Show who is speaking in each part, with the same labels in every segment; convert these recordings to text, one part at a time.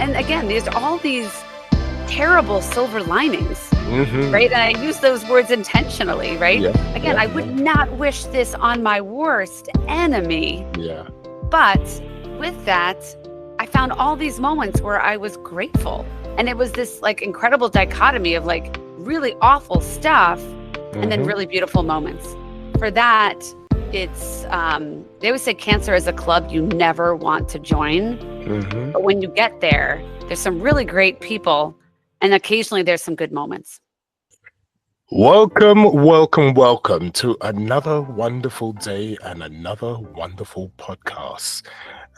Speaker 1: And again, there's all these terrible silver linings, right? And I use those words intentionally, right? Again, I would not wish this on my worst enemy. But with that, I found all these moments where I was grateful. And it was this like incredible dichotomy of like really awful stuff and then really beautiful moments. For that, it's, they always say cancer is a club you never want to join. But when you get there, there's some really great people and occasionally there's some good moments.
Speaker 2: Welcome to another wonderful day and another wonderful podcast.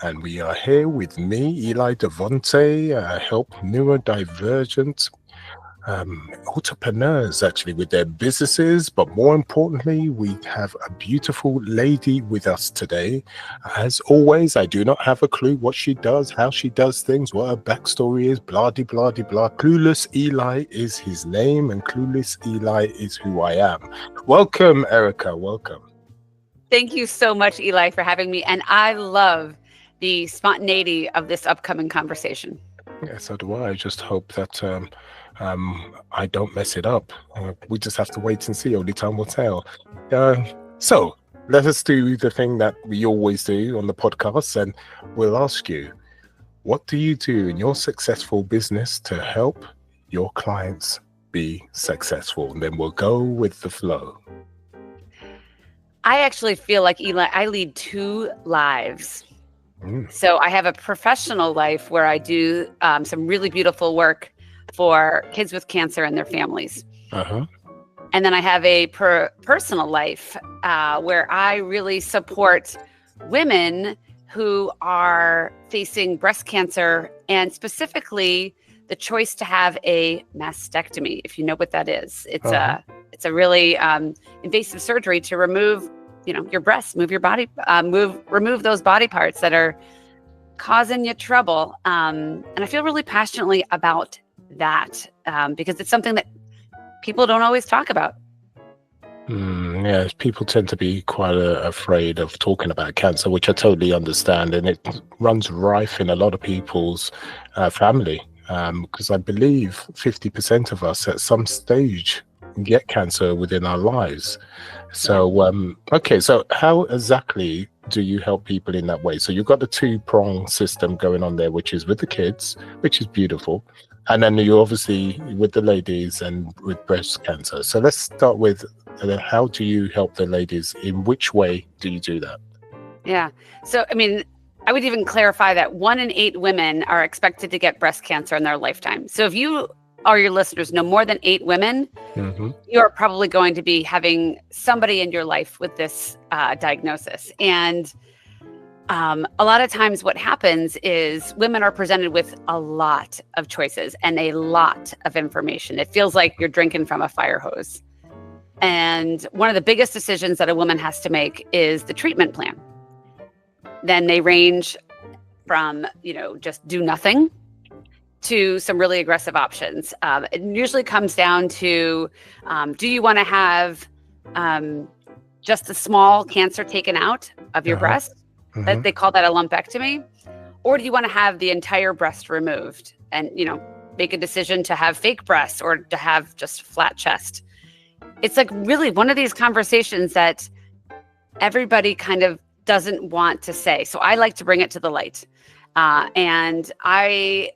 Speaker 2: And we are here with me, Eli Devonte, help neurodivergent entrepreneurs actually with their businesses. But more importantly, we have a beautiful lady with us today. As always, I do not have a clue what she does, how she does things, what her backstory is, blah, de, blah, de, blah. Clueless Eli is his name and Clueless Eli is who I am. Welcome, Erica. Welcome.
Speaker 1: Thank you so much, Eli, for having me. And I love the spontaneity of this upcoming conversation.
Speaker 2: Yeah, so do I. I just hope that I don't mess it up. We just have to wait and see. Only time will tell. So let us do the thing that we always do on the podcast, and we'll ask you, what do you do in your successful business to help your clients be successful? And then we'll go with the flow.
Speaker 1: I actually feel like, Eli, I lead two lives. So I have a professional life where I do some really beautiful work for kids with cancer and their families. And then I have a personal life where I really support women who are facing breast cancer and specifically the choice to have a mastectomy, if you know what that is. It's a really invasive surgery to remove your breasts, move your body, remove those body parts that are causing you trouble. And I feel really passionately about that because it's something that people don't always talk about.
Speaker 2: Yeah, people tend to be quite afraid of talking about cancer, which I totally understand. And it runs rife in a lot of people's family because I believe 50% of us at some stage get cancer within our lives. So, okay, so how exactly do you help people in that way? So you've got the two-prong system going on there, which is with the kids, which is beautiful. And then you obviously with the ladies and with breast cancer. So let's start with how do you help the ladies? In which way do you do that?
Speaker 1: Yeah. So, I mean, I would even clarify that 1 in 8 women are expected to get breast cancer in their lifetime. So if you or your listeners know more than 8 women, you're probably going to be having somebody in your life with this diagnosis. And a lot of times what happens is women are presented with a lot of choices and a lot of information. It feels like you're drinking from a fire hose. And one of the biggest decisions that a woman has to make is the treatment plan. Then they range from, just do nothing to some really aggressive options. It usually comes down to, do you want to have just a small cancer taken out of your breast? That they call that a lumpectomy. Or do you want to have the entire breast removed and, make a decision to have fake breasts or to have just flat chest? It's like really one of these conversations that everybody kind of doesn't want to say. So I like to bring it to the light. And I'm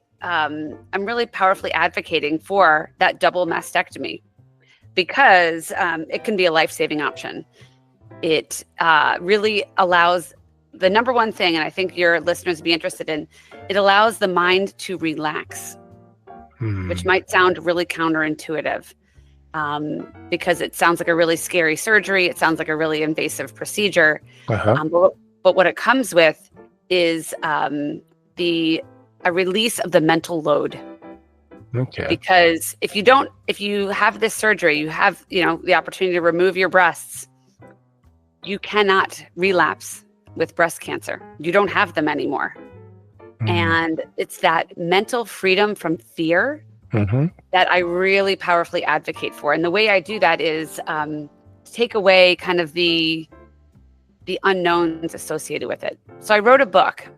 Speaker 1: really powerfully advocating for that double mastectomy because it can be a life-saving option. It really allows the number one thing, and I think your listeners would be interested in, it allows the mind to relax, which might sound really counterintuitive because it sounds like a really scary surgery. It sounds like a really invasive procedure. But what it comes with is a release of the mental load.
Speaker 2: Okay.
Speaker 1: Because if you have this surgery, you have, the opportunity to remove your breasts, you cannot relapse with breast cancer. You don't have them anymore. And it's that mental freedom from fear that I really powerfully advocate for. And the way I do that is take away kind of the unknowns associated with it. So I wrote a book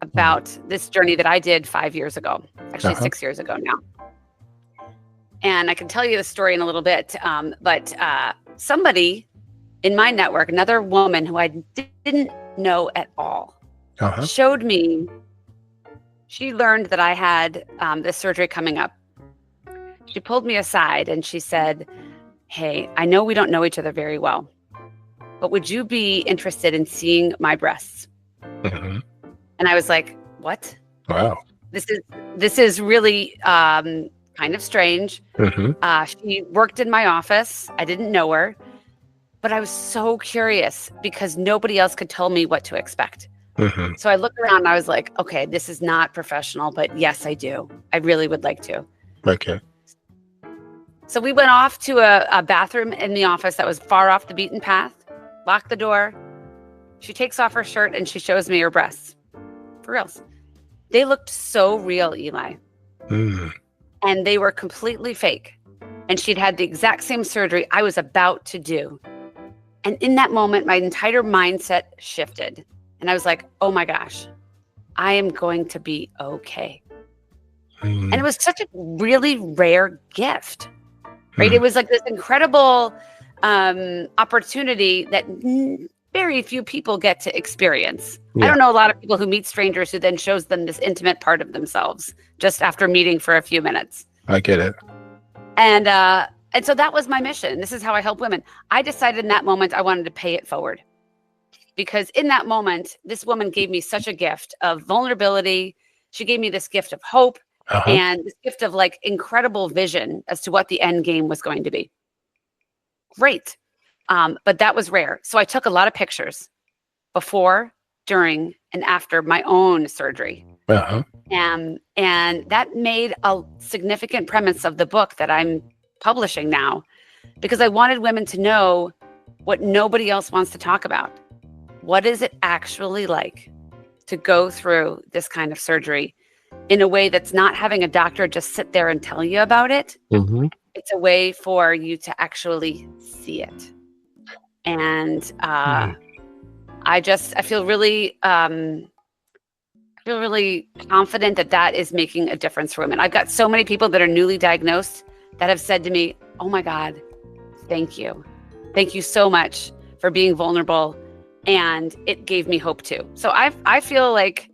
Speaker 1: about this journey that I did 5 years ago, actually 6 years ago now. And I can tell you the story in a little bit, but somebody in my network, another woman who I didn't know at all, showed me, she learned that I had this surgery coming up. She pulled me aside and she said, "Hey, I know we don't know each other very well, but would you be interested in seeing my breasts?" And I was like, "What?
Speaker 2: Wow.
Speaker 1: This is really kind of strange." She worked in my office. I didn't know her, but I was so curious because nobody else could tell me what to expect. So I looked around and I was like, okay, this is not professional, but yes, I do. I really would like to.
Speaker 2: Okay.
Speaker 1: So we went off to a bathroom in the office that was far off the beaten path, locked the door. She takes off her shirt and she shows me her breasts. For reals. They looked so real, Eli. And they were completely fake. And she'd had the exact same surgery I was about to do. And in that moment, my entire mindset shifted. And I was like, oh my gosh, I am going to be okay. And it was such a really rare gift, right? It was like this incredible opportunity that very few people get to experience. I don't know a lot of people who meet strangers who then shows them this intimate part of themselves just after meeting for a few minutes.
Speaker 2: I get it.
Speaker 1: And so that was my mission. This is how I help women. I decided in that moment I wanted to pay it forward. Because in that moment, this woman gave me such a gift of vulnerability. She gave me this gift of hope and this gift of like incredible vision as to what the end game was going to be. Great. But that was rare. So I took a lot of pictures before, during, and after my own surgery. And that made a significant premise of the book that I'm publishing now, because I wanted women to know what nobody else wants to talk about. What is it actually like to go through this kind of surgery in a way that's not having a doctor just sit there and tell you about it? It's a way for you to actually see it. And I feel really confident that that is making a difference for women. I've got so many people that are newly diagnosed that have said to me, "Oh my God, thank you. Thank you so much for being vulnerable." And it gave me hope too. So I feel like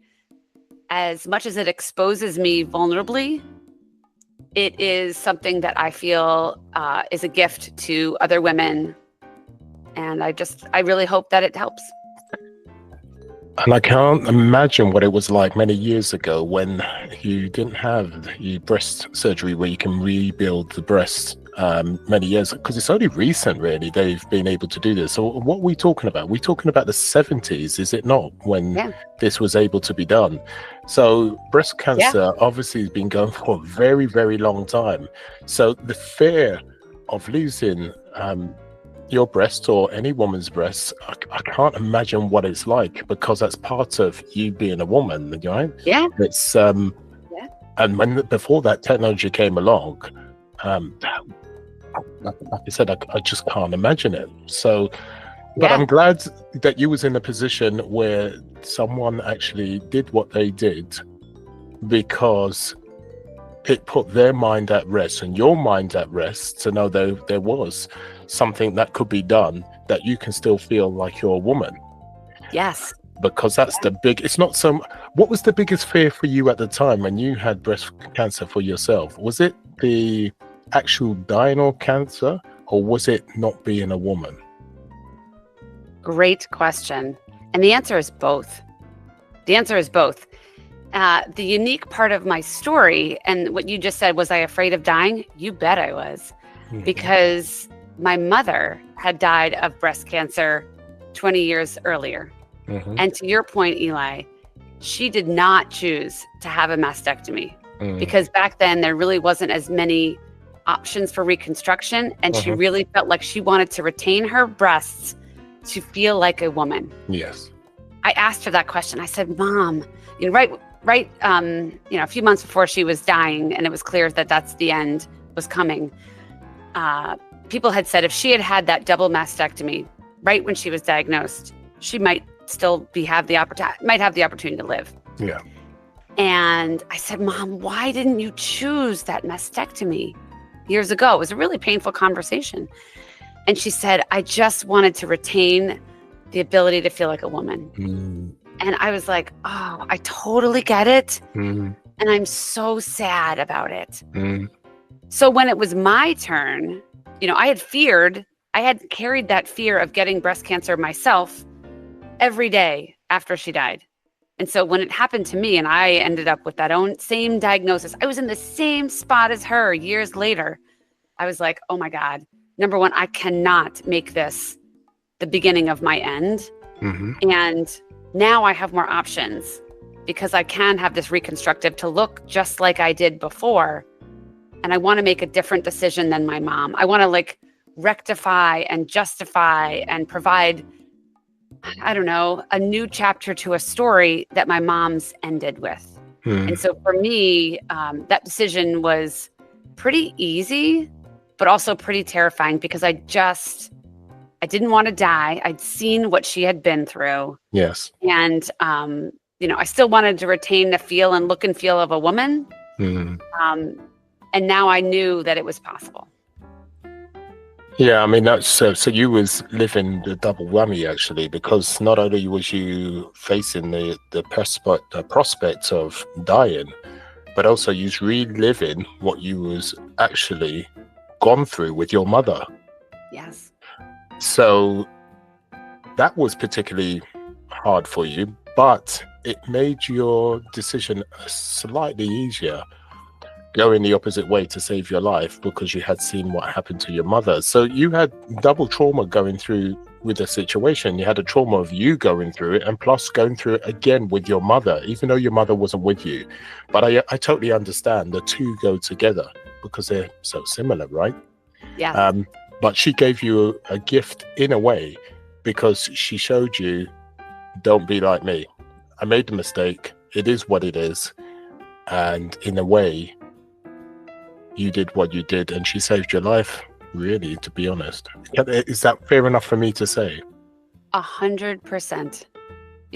Speaker 1: as much as it exposes me vulnerably, it is something that I feel is a gift to other women. And I really hope that it helps.
Speaker 2: And I can't imagine what it was like many years ago when you didn't have the breast surgery where you can rebuild the breast many years, because it's only recent really they've been able to do this. So what are we talking about? We're talking about the 70s, is it not, when this was able to be done? So breast cancer obviously has been going for a very, very long time. So the fear of losing your breast or any woman's breast, I can't imagine what it's like, because that's part of you being a woman, right? Yeah. It's and when before that technology came along, like I said, I just can't imagine it. So, but I'm glad that you was in a position where someone actually did what they did, because it put their mind at rest and your mind at rest to know there was something that could be done, that you can still feel like you're a woman. Yes. Because that's the big, it's not so, what was the biggest fear for you at the time when you had breast cancer for yourself? Was it the actual dying of cancer, or was it not being a woman?
Speaker 1: Great question. And the answer is both. The answer is both. The unique part of my story, and what you just said, was I afraid of dying? You bet I was. Because my mother had died of breast cancer 20 years earlier. And to your point, Eli, she did not choose to have a mastectomy because back then there really wasn't as many options for reconstruction. And she really felt like she wanted to retain her breasts to feel like a woman. Yes. I asked her that question. I said, Mom, you know, a few months before she was dying, and it was clear that that's the end was coming. People had said if she had had that double mastectomy right when she was diagnosed, she might still have the opportunity to live.
Speaker 2: Yeah.
Speaker 1: And I said, Mom, why didn't you choose that mastectomy years ago? It was a really painful conversation. And she said, I just wanted to retain the ability to feel like a woman. And I was like, oh, I totally get it. And I'm so sad about it. So when it was my turn, I had carried that fear of getting breast cancer myself every day after she died. And so when it happened to me and I ended up with that same diagnosis, I was in the same spot as her years later. I was like, oh my God, number one, I cannot make this the beginning of my end. And now I have more options because I can have this reconstructive to look just like I did before. And I want to make a different decision than my mom. I want to rectify and justify and provide, I don't know, a new chapter to a story that my mom's ended with. And so for me, that decision was pretty easy, but also pretty terrifying because I didn't want to die. I'd seen what she had been through.
Speaker 2: Yes.
Speaker 1: And, I still wanted to retain the feel and look and feel of a woman. And now I knew that it was possible.
Speaker 2: Yeah, I mean, that's so you was living the double whammy, actually, because not only was you facing the prospect of dying, but also you was reliving what you was actually gone through with your mother.
Speaker 1: Yes.
Speaker 2: So that was particularly hard for you, but it made your decision slightly easier, going the opposite way to save your life because you had seen what happened to your mother. So you had double trauma going through with the situation. You had a trauma of you going through it and plus going through it again with your mother, even though your mother wasn't with you. But I totally understand the two go together because they're so similar, right?
Speaker 1: Yeah.
Speaker 2: But she gave you a gift in a way because she showed you, don't be like me. I made the mistake. It is what it is. And in a way, you did what you did and she saved your life, really, to be honest. Is that fair enough for me to say?
Speaker 1: 100%.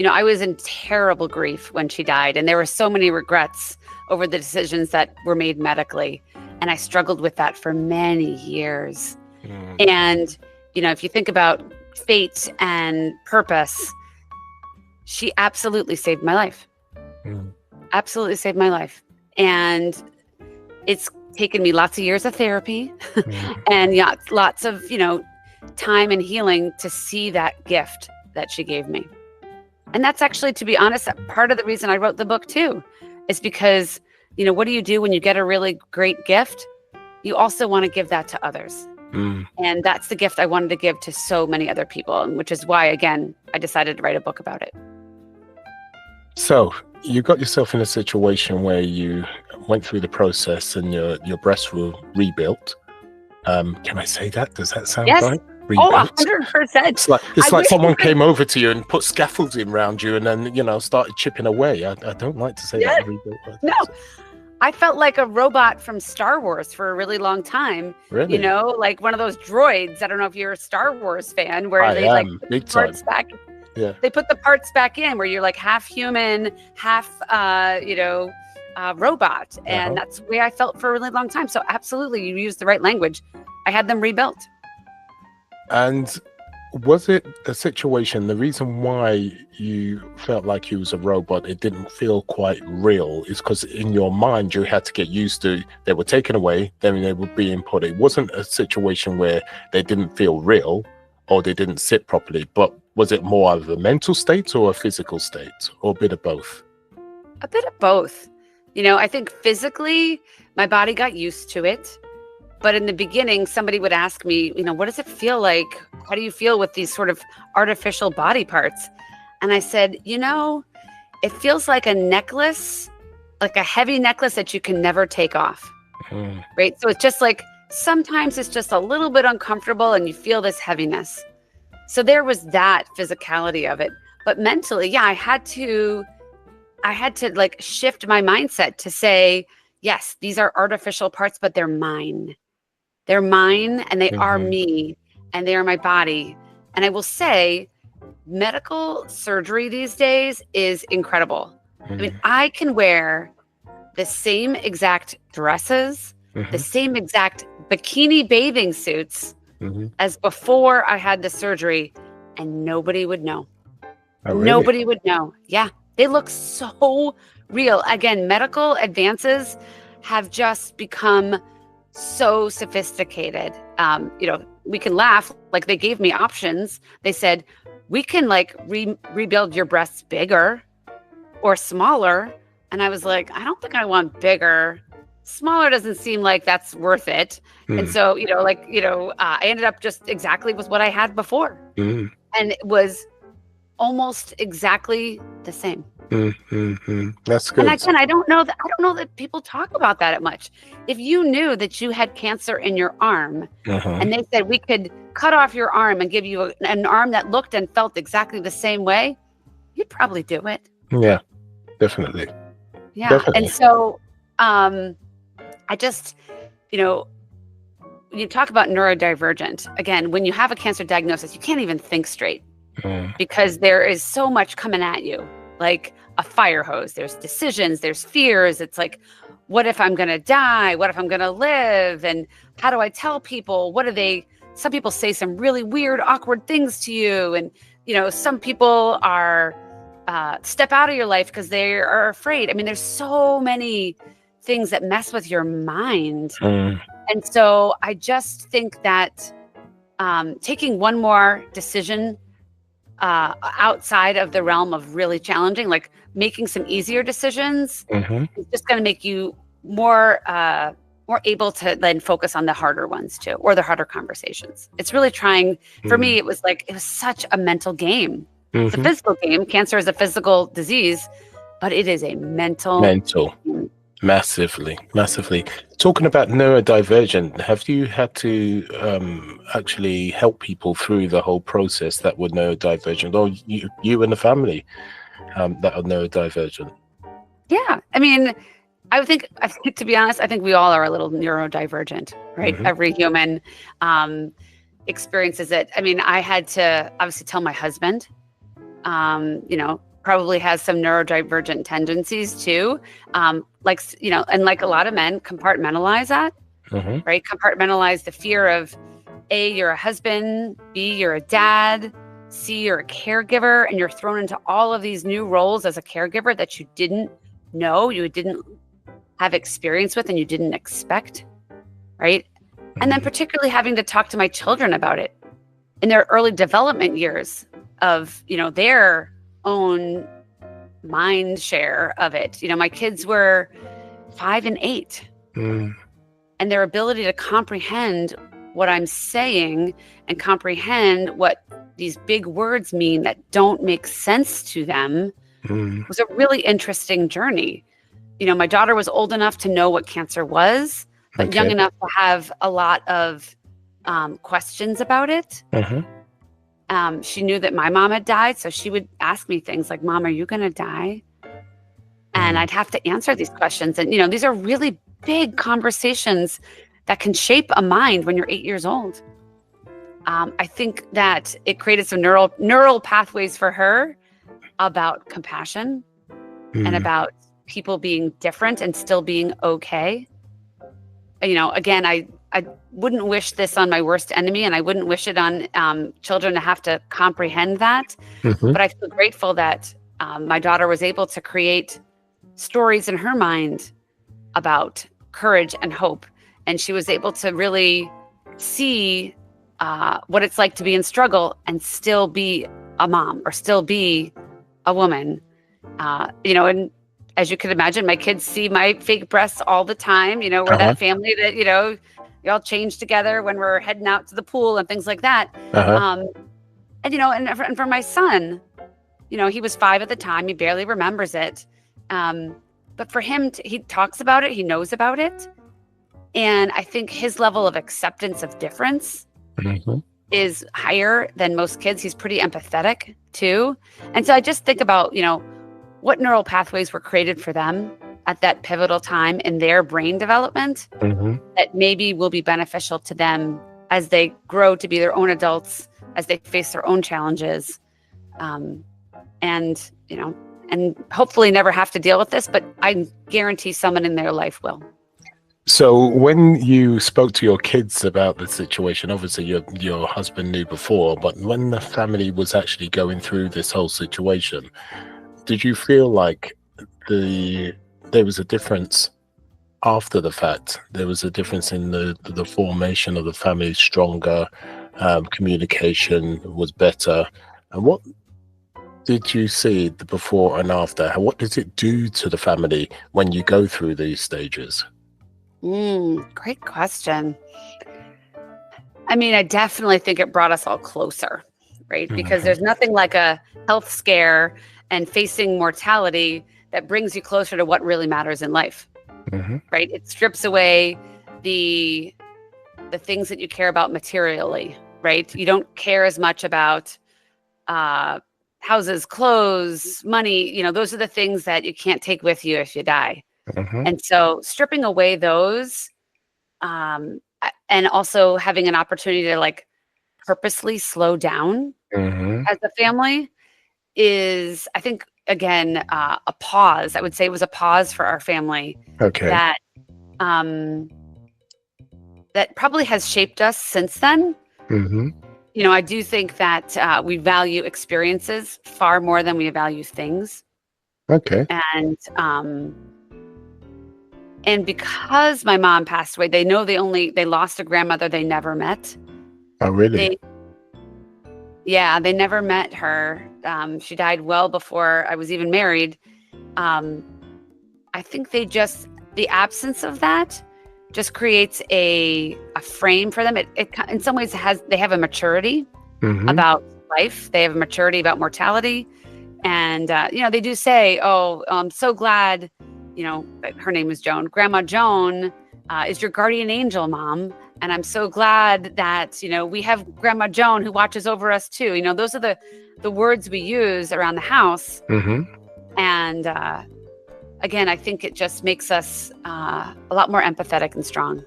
Speaker 1: I was in terrible grief when she died, and there were so many regrets over the decisions that were made medically. And I struggled with that for many years. And, if you think about fate and purpose, she absolutely saved my life. Absolutely saved my life. And it's taken me lots of years of therapy and lots of, time and healing to see that gift that she gave me. And that's actually, to be honest, part of the reason I wrote the book too, is because, what do you do when you get a really great gift? You also want to give that to others. And that's the gift I wanted to give to so many other people, which is why, again, I decided to write a book about it.
Speaker 2: So you got yourself in a situation where you went through the process and your breasts were rebuilt. Can I say that? Does that sound right? Rebuilt?
Speaker 1: Oh, 100%.
Speaker 2: It's like someone came over to you and put scaffolding around you and then, started chipping away. I don't like to say that. Rebuilt.
Speaker 1: No. I felt like a robot from Star Wars for a really long time.
Speaker 2: Really?
Speaker 1: Like one of those droids. I don't know if you're a Star Wars fan, where they put the parts back. Yeah. They put the parts back in where you're like half human, half robot. And that's the way I felt for a really long time. So absolutely, you used the right language. I had them rebuilt. And
Speaker 2: was it a situation, the reason why you felt like you was a robot, it didn't feel quite real, is because in your mind you had to get used to, they were taken away, then they were being put. It wasn't a situation where they didn't feel real or they didn't sit properly, but was it more of a mental state or a physical state, or a bit of both?
Speaker 1: A bit of both. I think physically my body got used to it. But in the beginning, somebody would ask me, what does it feel like? How do you feel with these sort of artificial body parts? And I said, it feels like a necklace, like a heavy necklace that you can never take off. Right? So it's just like, sometimes it's just a little bit uncomfortable and you feel this heaviness. So there was that physicality of it. But mentally, I had to shift my mindset to say, yes, these are artificial parts, but they're mine. They're mine and they are me and they are my body. And I will say medical surgery these days is incredible. I mean, I can wear the same exact dresses, the same exact bikini bathing suits as before I had the surgery, and nobody would know.
Speaker 2: Oh, really?
Speaker 1: Nobody would know. Yeah. They look so real. Again, medical advances have just become so sophisticated. We can laugh. Like, they gave me options. They said, we can like rebuild your breasts bigger or smaller. And I was like, I don't think I want bigger. Smaller doesn't seem like that's worth it. And so, I ended up just exactly with what I had before. And it was almost exactly the same.
Speaker 2: That's good.
Speaker 1: And again, I don't know that people talk about that much. If you knew that you had cancer in your arm and they said we could cut off your arm and give you an arm that looked and felt exactly the same way, you'd probably do it.
Speaker 2: Yeah, definitely.
Speaker 1: Yeah.
Speaker 2: Definitely.
Speaker 1: And so I just, when you talk about neurodivergent, again, when you have a cancer diagnosis, you can't even think straight because there is so much coming at you, like a fire hose. There's decisions, there's fears. It's like, what if I'm going to die? What if I'm going to live? And how do I tell people? Some people say some really weird, awkward things to you. And, some people are step out of your life because they are afraid. I mean, there's so many things that mess with your mind. And so I just think that taking one more decision outside of the realm of really challenging, like making some easier decisions, is just going to make you more able to then focus on the harder ones too, or the harder conversations. It's really trying, for me, it was such a mental game. It's a physical game. Cancer is a physical disease, but it is a mental.
Speaker 2: Massively. Talking about neurodivergent, have you had to actually help people through the whole process that were neurodivergent, or you and the family that are neurodivergent?
Speaker 1: Yeah. I mean, I think, to be honest, I think we all are a little neurodivergent, right? Every human experiences it. I mean, I had to obviously tell my husband, probably has some neurodivergent tendencies too. And like a lot of men, compartmentalize that, right? Compartmentalize the fear of A, you're a husband, B, you're a dad, C, you're a caregiver, and you're thrown into all of these new roles as a caregiver that you didn't know, you didn't have experience with, and you didn't expect, right? And then particularly having to talk to my children about it in their early development years of, their own mind share of it. My kids were 5 and 8, and their ability to comprehend what I'm saying and comprehend what these big words mean that don't make sense to them was a really interesting journey. My daughter was old enough to know what cancer was, but young enough to have a lot of questions about it. She knew that my mom had died, so she would ask me things like, Mom, are you going to die? And I'd have to answer these questions. And, these are really big conversations that can shape a mind when you're 8 years old. I think that it created some neural pathways for her about compassion and about people being different and still being okay. Again, I wouldn't wish this on my worst enemy, and I wouldn't wish it on children to have to comprehend that. But I feel grateful that my daughter was able to create stories in her mind about courage and hope. And she was able to really see what it's like to be in struggle and still be a mom or still be a woman. And as you can imagine, my kids see my fake breasts all the time. We're that family that, we all change together when we're heading out to the pool and things like that. And for my son, he was 5 at the time. He barely remembers it. But for him, he talks about it. He knows about it. And I think his level of acceptance of difference is higher than most kids. He's pretty empathetic too. And so I just think about, what neural pathways were created for them at that pivotal time in their brain development that maybe will be beneficial to them as they grow to be their own adults, as they face their own challenges. And and hopefully never have to deal with this, but I guarantee someone in their life will.
Speaker 2: So when you spoke to your kids about the situation, obviously your husband knew before, but when the family was actually going through this whole situation, did you feel like there was a difference after the fact? There was a difference in the formation of the family, stronger, communication was better. And what did you see the before and after? What does it do to the family when you go through these stages?
Speaker 1: Great question. I mean, I definitely think it brought us all closer, right? Because there's nothing like a health scare and facing mortality that brings you closer to what really matters in life, right? It strips away the things that you care about materially, right? You don't care as much about houses, clothes, money. You know, those are the things that you can't take with you if you die. And so stripping away those, and also having an opportunity to like purposely slow down as a family is, I think, again, a pause. I would say it was a pause for our family that probably has shaped us since then. You know, I do think that we value experiences far more than we value things. And because my mom passed away, they know they lost a grandmother they never met.
Speaker 2: Oh, really?
Speaker 1: They never met her. She died well before I was even married. I think the absence of that just creates a frame for them. It in some ways they have a maturity about life. They have a maturity about mortality. And, you know, they do say, oh, I'm so glad, you know, her name is Joan. Grandma Joan is your guardian angel, Mom. And I'm so glad that, you know, we have Grandma Joan who watches over us too. You know, those are the words we use around the house. And again, I think it just makes us a lot more empathetic and strong.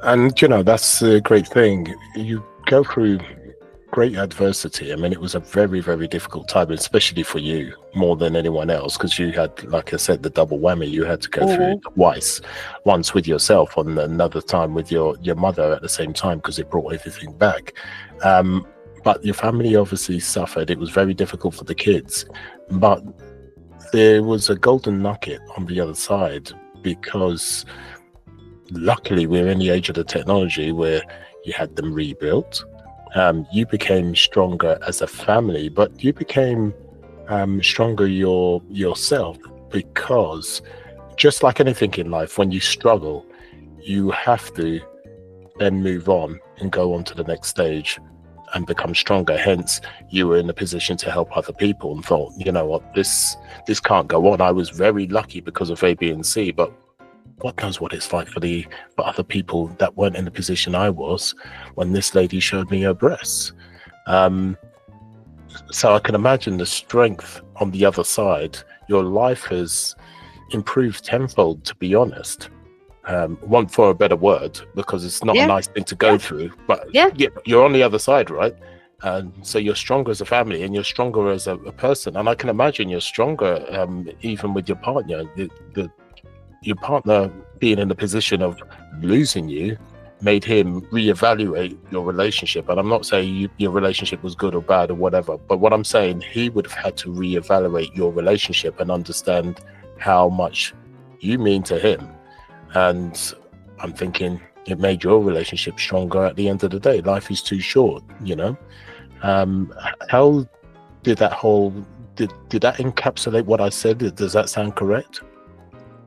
Speaker 2: And, you know, that's a great thing. You go through great adversity. I mean, it was a very, very difficult time, especially for you more than anyone else, because you had, like I said, the double whammy. You had to go through it twice, once with yourself and another time with your mother at the same time, because it brought everything back. But your family obviously suffered. It was very difficult for the kids, but there was a golden nugget on the other side, because luckily we're in the age of the technology where you had them rebuilt. You became stronger as a family, but you became stronger yourself, because just like anything in life, when you struggle, you have to then move on and go on to the next stage and become stronger. Hence, you were in a position to help other people and thought, you know what, this can't go on. I was very lucky because of A, B, and C, but what knows what it's like for other people that weren't in the position I was when this lady showed me her breasts. So I can imagine the strength on the other side. Your life has improved tenfold, to be honest. Want for a better word, because it's not a nice thing to go through, but you're on the other side, right? And so you're stronger as a family, and you're stronger as a person. And I can imagine you're stronger even with your partner. Your partner being in the position of losing you made him reevaluate your relationship. And I'm not saying your relationship was good or bad or whatever, but what I'm saying, he would have had to reevaluate your relationship and understand how much you mean to him. And I'm thinking it made your relationship stronger at the end of the day. Life is too short, you know. How did that did that encapsulate what I said? Does that sound correct?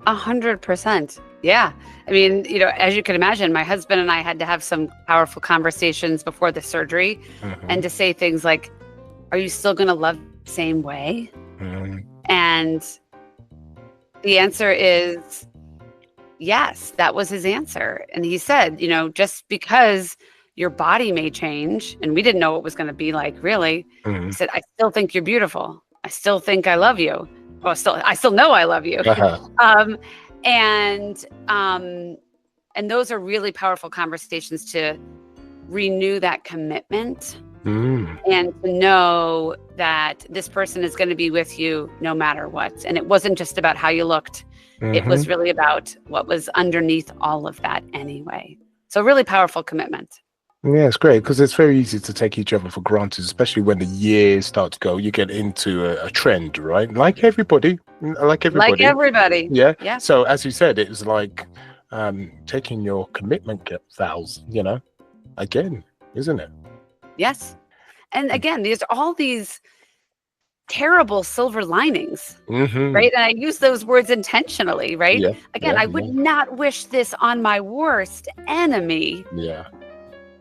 Speaker 1: 100%. Yeah. I mean, you know, as you can imagine, my husband and I had to have some powerful conversations before the surgery and to say things like, are you still going to love the same way? And the answer is yes. That was his answer. And he said, you know, just because your body may change, and we didn't know what it was going to be like, really. He said, I still think you're beautiful. I still think I love you. Well, I still know I love you. And those are really powerful conversations to renew that commitment and to know that this person is going to be with you no matter what. And it wasn't just about how you looked. It was really about what was underneath all of that anyway. So really powerful commitment.
Speaker 2: Yeah, it's great because it's very easy to take each other for granted, especially when the years start to go. You get into a trend, right? Like everybody.
Speaker 1: Like everybody.
Speaker 2: Yeah.
Speaker 1: Yeah.
Speaker 2: So as you said, it was like taking your commitment vows, again, isn't it?
Speaker 1: Yes. And again, there's all these terrible silver linings, right? And I use those words intentionally, right?
Speaker 2: Yeah,
Speaker 1: again, I would not wish this on my worst enemy.
Speaker 2: Yeah.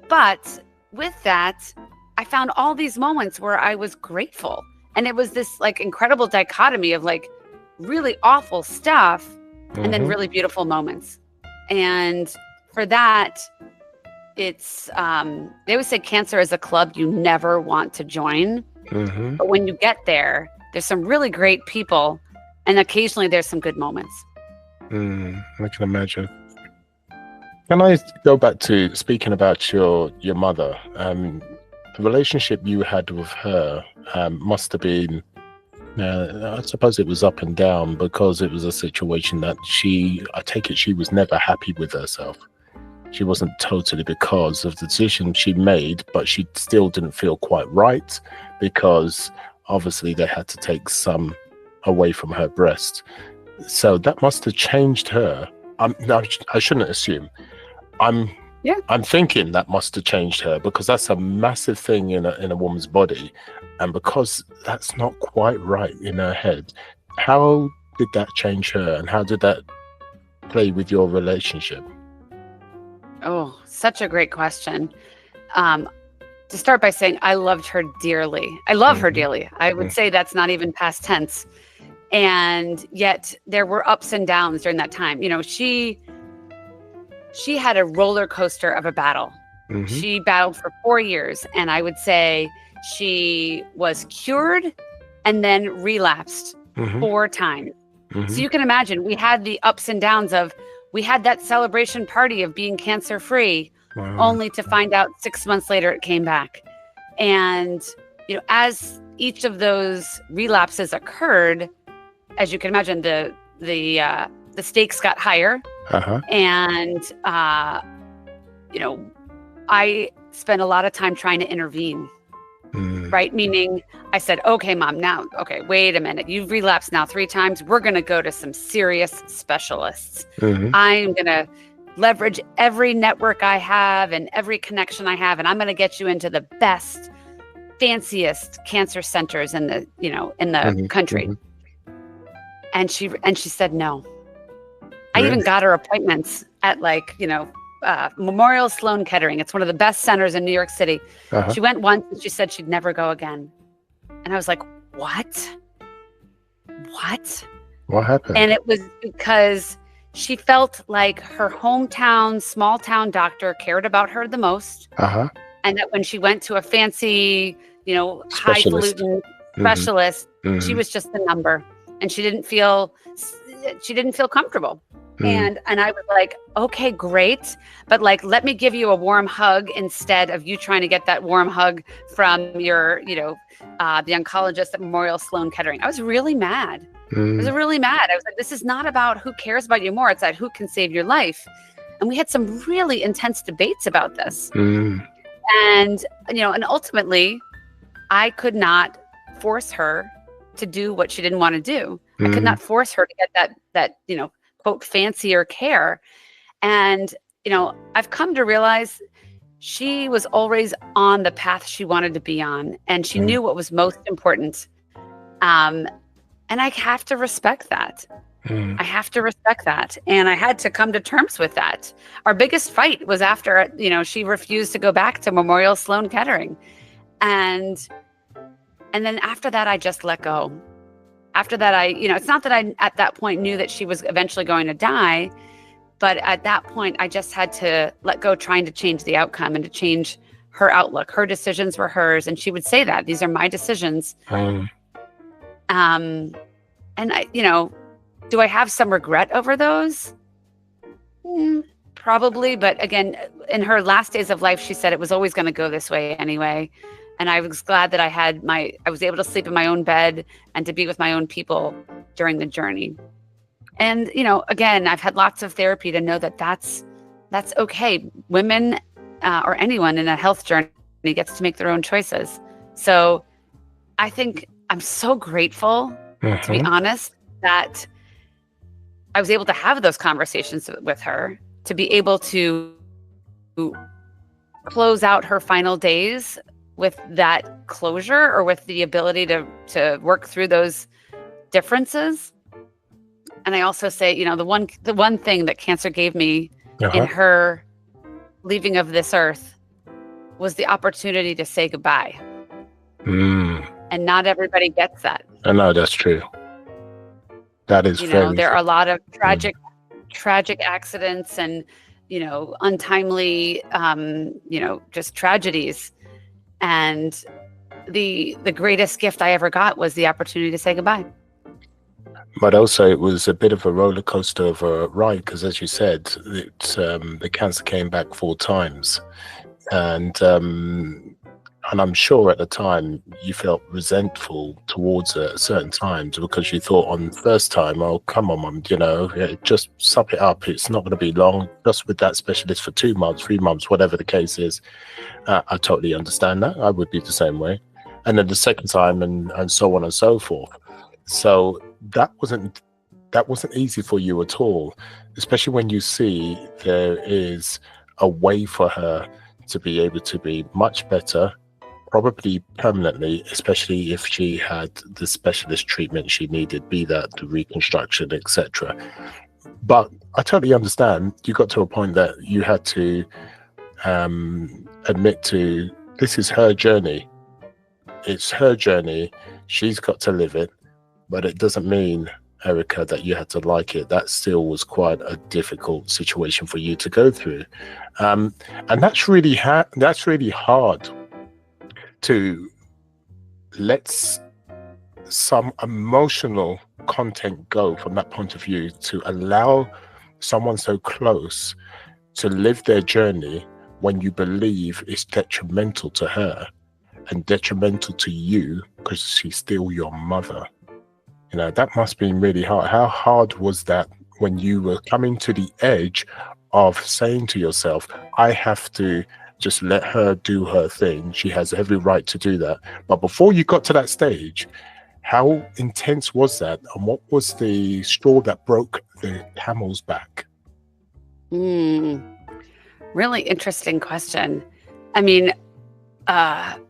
Speaker 1: But with that, I found all these moments where I was grateful. And it was this like incredible dichotomy of like really awful stuff and then really beautiful moments. And for that, it's they always say cancer is a club you never want to join. But when you get there, there's some really great people, and occasionally there's some good moments.
Speaker 2: I can imagine. Can I go back to speaking about your mother? The relationship you had with her must have been, I suppose it was up and down, because it was a situation that I take it she was never happy with herself. She wasn't totally, because of the decision she made, but she still didn't feel quite right, because obviously they had to take some away from her breast. So that must have changed her. No, I shouldn't assume. I'm thinking that must have changed her, because that's a massive thing in a woman's body, and because that's not quite right in her head. How did that change her, and how did that play with your relationship?
Speaker 1: Oh, such a great question. To start by saying I loved her dearly. I love her dearly. I would say that's not even past tense. And yet there were ups and downs during that time. She had a roller coaster of a battle. She battled for 4 years, and I would say she was cured and then relapsed 4 times. So you can imagine, we had the ups and downs of, we had that celebration party of being cancer-free, only to find out 6 months later it came back. And, as each of those relapses occurred, as you can imagine, the stakes got higher. And, I spent a lot of time trying to intervene. Right? Meaning I said, okay, Mom, wait a minute. You've relapsed now 3 times. We're going to go to some serious specialists. I'm going to leverage every network I have and every connection I have. And I'm going to get you into the best, fanciest cancer centers in the, country. And she said, no. I even got her appointments at Memorial Sloan Kettering. It's one of the best centers in New York City. She went once and she said she'd never go again. And I was like, what?
Speaker 2: What happened?
Speaker 1: And it was because she felt like her hometown, small town doctor cared about her the most. And that when she went to a fancy, highfalutin specialist, she was just the number, and she didn't feel comfortable. And I was like, okay, great. But let me give you a warm hug instead of you trying to get that warm hug from your, the oncologist at Memorial Sloan Kettering. I was really mad. I was really mad. I was like, this is not about who cares about you more. It's about who can save your life. And we had some really intense debates about this. And, and ultimately I could not force her to do what she didn't want to do. I could not force her to get that, quote, fancier care. And, I've come to realize she was always on the path she wanted to be on, and she knew what was most important. And I have to respect that. I have to respect that. And I had to come to terms with that. Our biggest fight was after, she refused to go back to Memorial Sloan Kettering. And then after that, I just let go. After that, it's not that I at that point knew that she was eventually going to die, but at that point, I just had to let go, trying to change the outcome and to change her outlook. Her decisions were hers, and she would say that these are my decisions. And I, do I have some regret over those? Probably, but again, in her last days of life, she said it was always going to go this way anyway. And I was glad that I was able to sleep in my own bed and to be with my own people during the journey. And, again, I've had lots of therapy to know that that's okay. Women or anyone in a health journey gets to make their own choices. So I think I'm so grateful, to be honest, that I was able to have those conversations with her, to be able to close out her final days with that closure, or with the ability to work through those differences. And I also say, the one thing that cancer gave me in her leaving of this earth was the opportunity to say goodbye. And not everybody gets that.
Speaker 2: I know, that's true. That is very
Speaker 1: there are a lot of tragic accidents and, untimely, just tragedies. And the greatest gift I ever got was the opportunity to say goodbye.
Speaker 2: But also, it was a bit of a roller coaster of a ride, because, as you said, the cancer came back 4 times, and I'm sure at the time you felt resentful towards it at certain times, because you thought on the first time, oh, come on, Mum, just suck it up. It's not going to be long. Just with that specialist for 2 months, 3 months, whatever the case is. I totally understand that. I would be the same way. And then the second time, and so on and so forth. So that wasn't easy for you at all, especially when you see there is a way for her to be able to be much better, probably permanently, especially if she had the specialist treatment she needed, be that the reconstruction, etc. But I totally understand. You got to a point that you had to admit to, this is her journey. It's her journey. She's got to live it. But it doesn't mean, Erica, that you had to like it. That still was quite a difficult situation for you to go through. And that's really hard to let some emotional content go from that point of view, to allow someone so close to live their journey when you believe it's detrimental to her and detrimental to you, because she's still your mother. That must be really hard. How hard was that when you were coming to the edge of saying to yourself, I have to just let her do her thing. She has every right to do that. But before you got to that stage, how intense was that? And what was the straw that broke the camel's back?
Speaker 1: Really interesting question. I mean,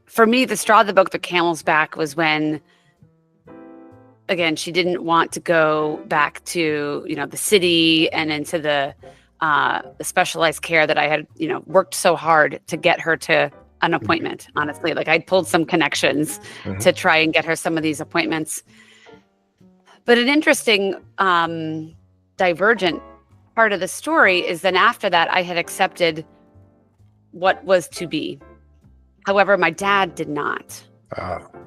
Speaker 1: for me, the straw that broke the camel's back was when, again, she didn't want to go back to, the city and into the specialized care that I had, worked so hard to get her to an appointment. Honestly, like, I pulled some connections to try and get her some of these appointments. But an interesting divergent part of the story is then after that, I had accepted what was to be. However, my dad did not.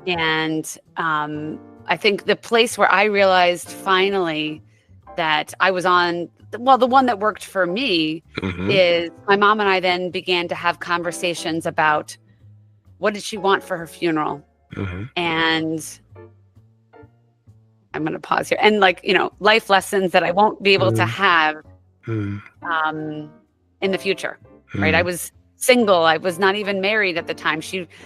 Speaker 1: And I think the place where I realized finally that I was on, the one that worked for me is my mom and I then began to have conversations about what did she want for her funeral. And I'm going to pause here. And life lessons that I won't be able to have in the future, right? I was single. I was not even married at the time.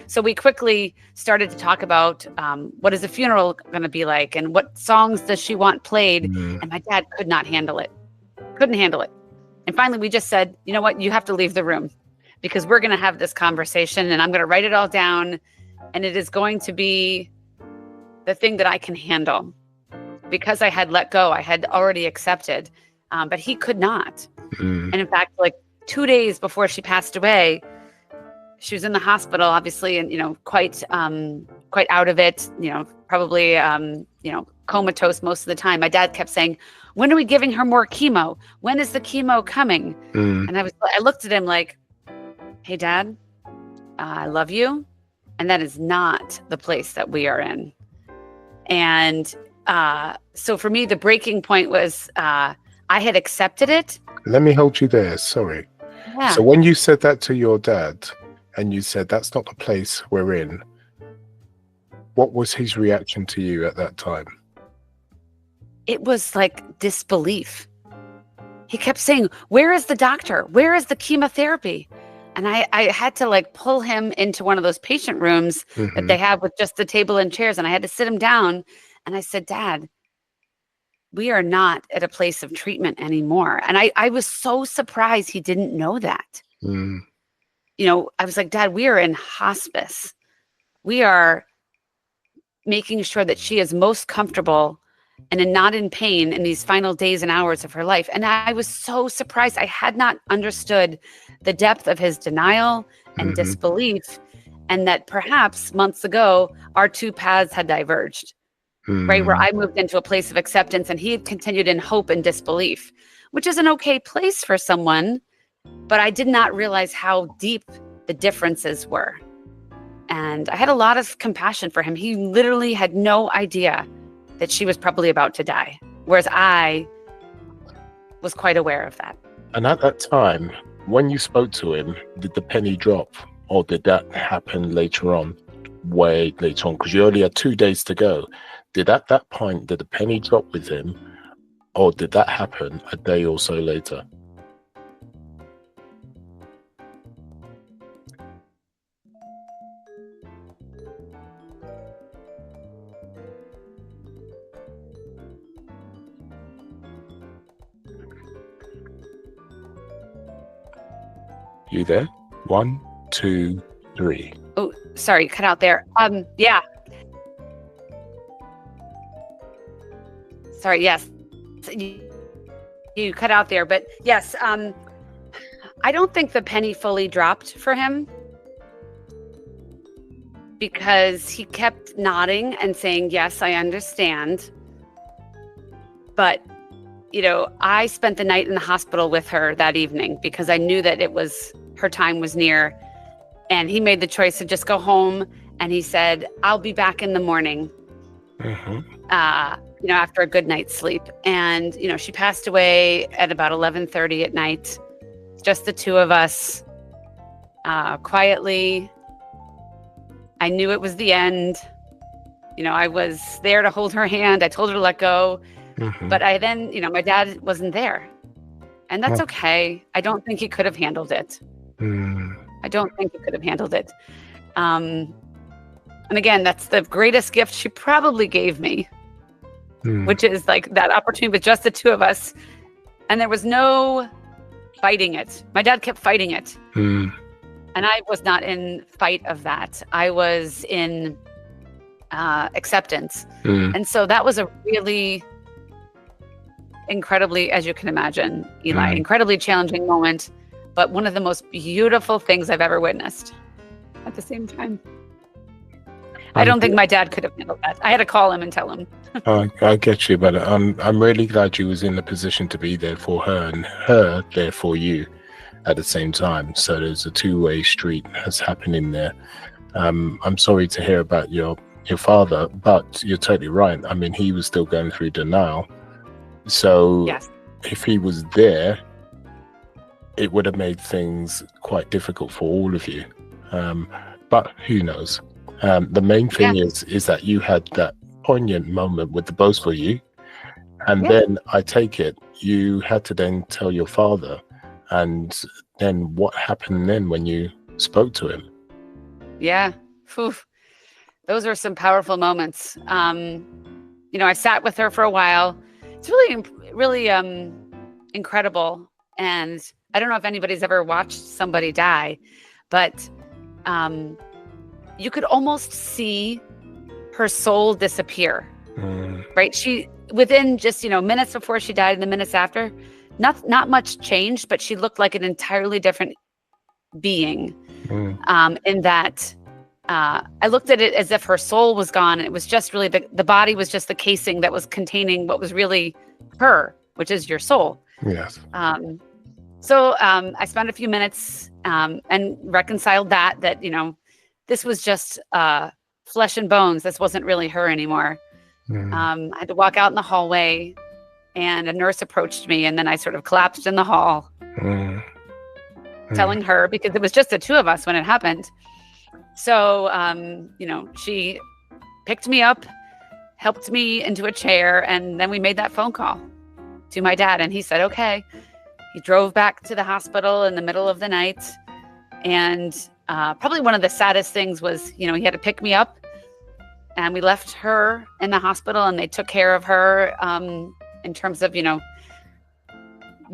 Speaker 1: So we quickly started to talk about what is the funeral going to be like, and what songs does she want played. And my dad could not handle it. Couldn't handle it. And finally, we just said, you know what? You have to leave the room, because we're going to have this conversation, and I'm going to write it all down, and it is going to be the thing that I can handle, because I had let go. I had already accepted, but he could not. And in fact, 2 days before she passed away, she was in the hospital, obviously, and quite out of it, probably comatose most of the time. My dad kept saying, "When are we giving her more chemo? When is the chemo coming?" And I looked at him like, "Hey, Dad, I love you, and that is not the place that we are in." And so for me, the breaking point was I had accepted it.
Speaker 2: Let me hold you there. Sorry. Yeah. So when you said that to your dad, and you said that's not the place we're in, What was his reaction to you at that time?
Speaker 1: It was like disbelief. He kept saying, "Where is the doctor? Where is the chemotherapy?" And I had to like pull him into one of those patient rooms that they have with just the table and chairs. And I had to sit him down. And I said, "Dad, we are not at a place of treatment anymore." And I was so surprised he didn't know that.
Speaker 2: Mm.
Speaker 1: You know, I was like, "Dad, we are in hospice. We are making sure that she is most comfortable and not in pain in these final days and hours of her life." And I was so surprised. I had not understood the depth of his denial and disbelief, and that perhaps months ago, our two paths had diverged, right? Where I moved into a place of acceptance and he had continued in hope and disbelief, which is an okay place for someone, but I did not realize how deep the differences were. And I had a lot of compassion for him. He literally had no idea that she was probably about to die, whereas I was quite aware of that.
Speaker 2: And at that time, when you spoke to him, did the penny drop, or did that happen later on, way later on? Because you only had 2 days to go. Did at that point, did the penny drop with him, or did that happen a day or so later? You there? 1, 2, 3.
Speaker 1: Oh, sorry, cut out there. Yeah. Sorry, yes. You cut out there, but yes, I don't think the penny fully dropped for him because he kept nodding and saying, "Yes, I understand." But you know, I spent the night in the hospital with her that evening because I knew that her time was near. And he made the choice to just go home. And he said, "I'll be back in the morning," you know, after a good night's sleep. And, you know, she passed away at about 11:30 at night. Just the two of us, quietly. I knew it was the end. You know, I was there to hold her hand. I told her to let go. But I then, you know, my dad wasn't there. And that's okay. I don't think he could have handled it. I don't think he could have handled it. And again, that's the greatest gift she probably gave me, which is like that opportunity with just the two of us. And there was no fighting it. My dad kept fighting it. And I was not in fight of that. I was in acceptance. And so that was a really incredibly, as you can imagine, Eli, incredibly challenging moment, but one of the most beautiful things I've ever witnessed at the same time. I don't think my dad could have handled that. I had to call him and tell him.
Speaker 2: I get you, but I'm really glad you was in the position to be there for her and her there for you at the same time. So there's a two-way street that's happening there. I'm sorry to hear about your father, but you're totally right. I mean, he was still going through denial. So
Speaker 1: yes.
Speaker 2: If he was there, it would have made things quite difficult for all of you. But who knows? The main thing is that you had that poignant moment with the both of you. And then I take it, you had to then tell your father. And then what happened then when you spoke to him? Yeah.
Speaker 1: Whew. Those are some powerful moments. You know, I sat with her for a while. It's really incredible. And I don't know if anybody's ever watched somebody die, but you could almost see her soul disappear, right? She, within just, you know, minutes before she died and the minutes after, not much changed, but she looked like an entirely different being in that I looked at it as if her soul was gone. And it was just really the body was just the casing that was containing what was really her, which is your soul.
Speaker 2: Yes.
Speaker 1: So I spent a few minutes and reconciled that, you know, this was just flesh and bones. This wasn't really her anymore. I had to walk out in the hallway and a nurse approached me, and then I sort of collapsed in the hall telling her, because it was just the two of us when it happened. So, you know, she picked me up, helped me into a chair, and then we made that phone call to my dad, and he said, okay. He drove back to the hospital in the middle of the night, and probably one of the saddest things was, he had to pick me up, and we left her in the hospital, and they took care of her in terms of,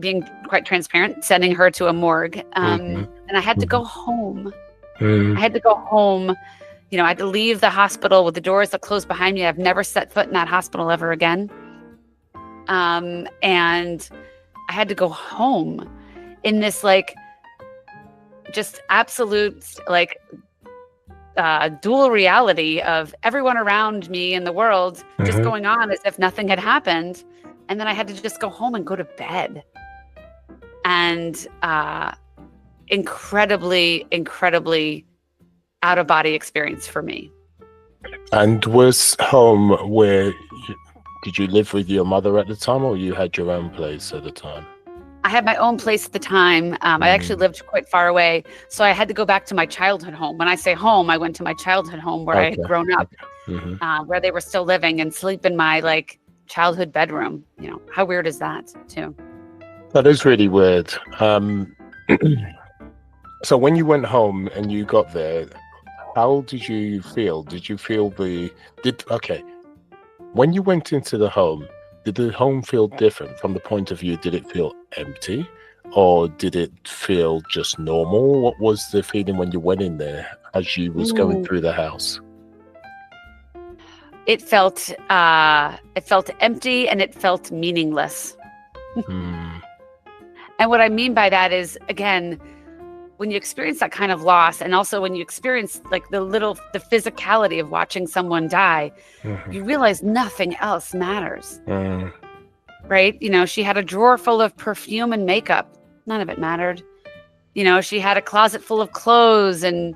Speaker 1: being quite transparent, sending her to a morgue. And I had to go home. I had to go home. I had to leave the hospital with the doors that closed behind me. I've never set foot in that hospital ever again. And I had to go home in this just absolute dual reality of everyone around me in the world just going on as if nothing had happened. And then I had to just go home and go to bed. And incredibly, incredibly out of body experience for me.
Speaker 2: And was home did you live with your mother at the time, or you had your own place at the time?
Speaker 1: I had my own place at the time. I actually lived quite far away. So I had to go back to my childhood home. When I say home, I went to my childhood home where I had grown up, where they were still living, and sleep in my childhood bedroom. How weird is that too?
Speaker 2: That is really weird. So when you went home and you got there, how did you feel? Did you feel when you went into the home, did the home feel different from the point of view? Did it feel empty, or did it feel just normal? What was the feeling when you went in there as you was going through the house?
Speaker 1: It felt empty, and it felt meaningless. And what I mean by that is, again, when you experience that kind of loss, and also when you experience the physicality of watching someone die, you realize nothing else matters. Right? She had a drawer full of perfume and makeup. None of it mattered. She had a closet full of clothes and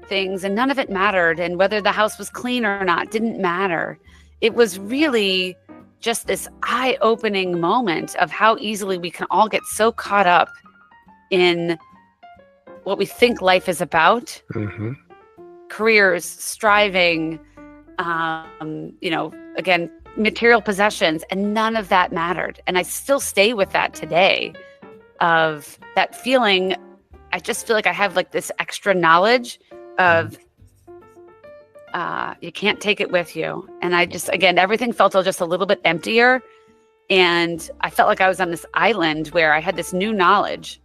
Speaker 1: things, and none of it mattered. And whether the house was clean or not didn't matter. It was really just this eye-opening moment of how easily we can all get so caught up in what we think life is about. Careers, striving, again, material possessions, and none of that mattered. And I still stay with that today, of that feeling. I just feel like I have this extra knowledge of you can't take it with you. And I just, again, everything felt just a little bit emptier. And I felt like I was on this island where I had this new knowledge.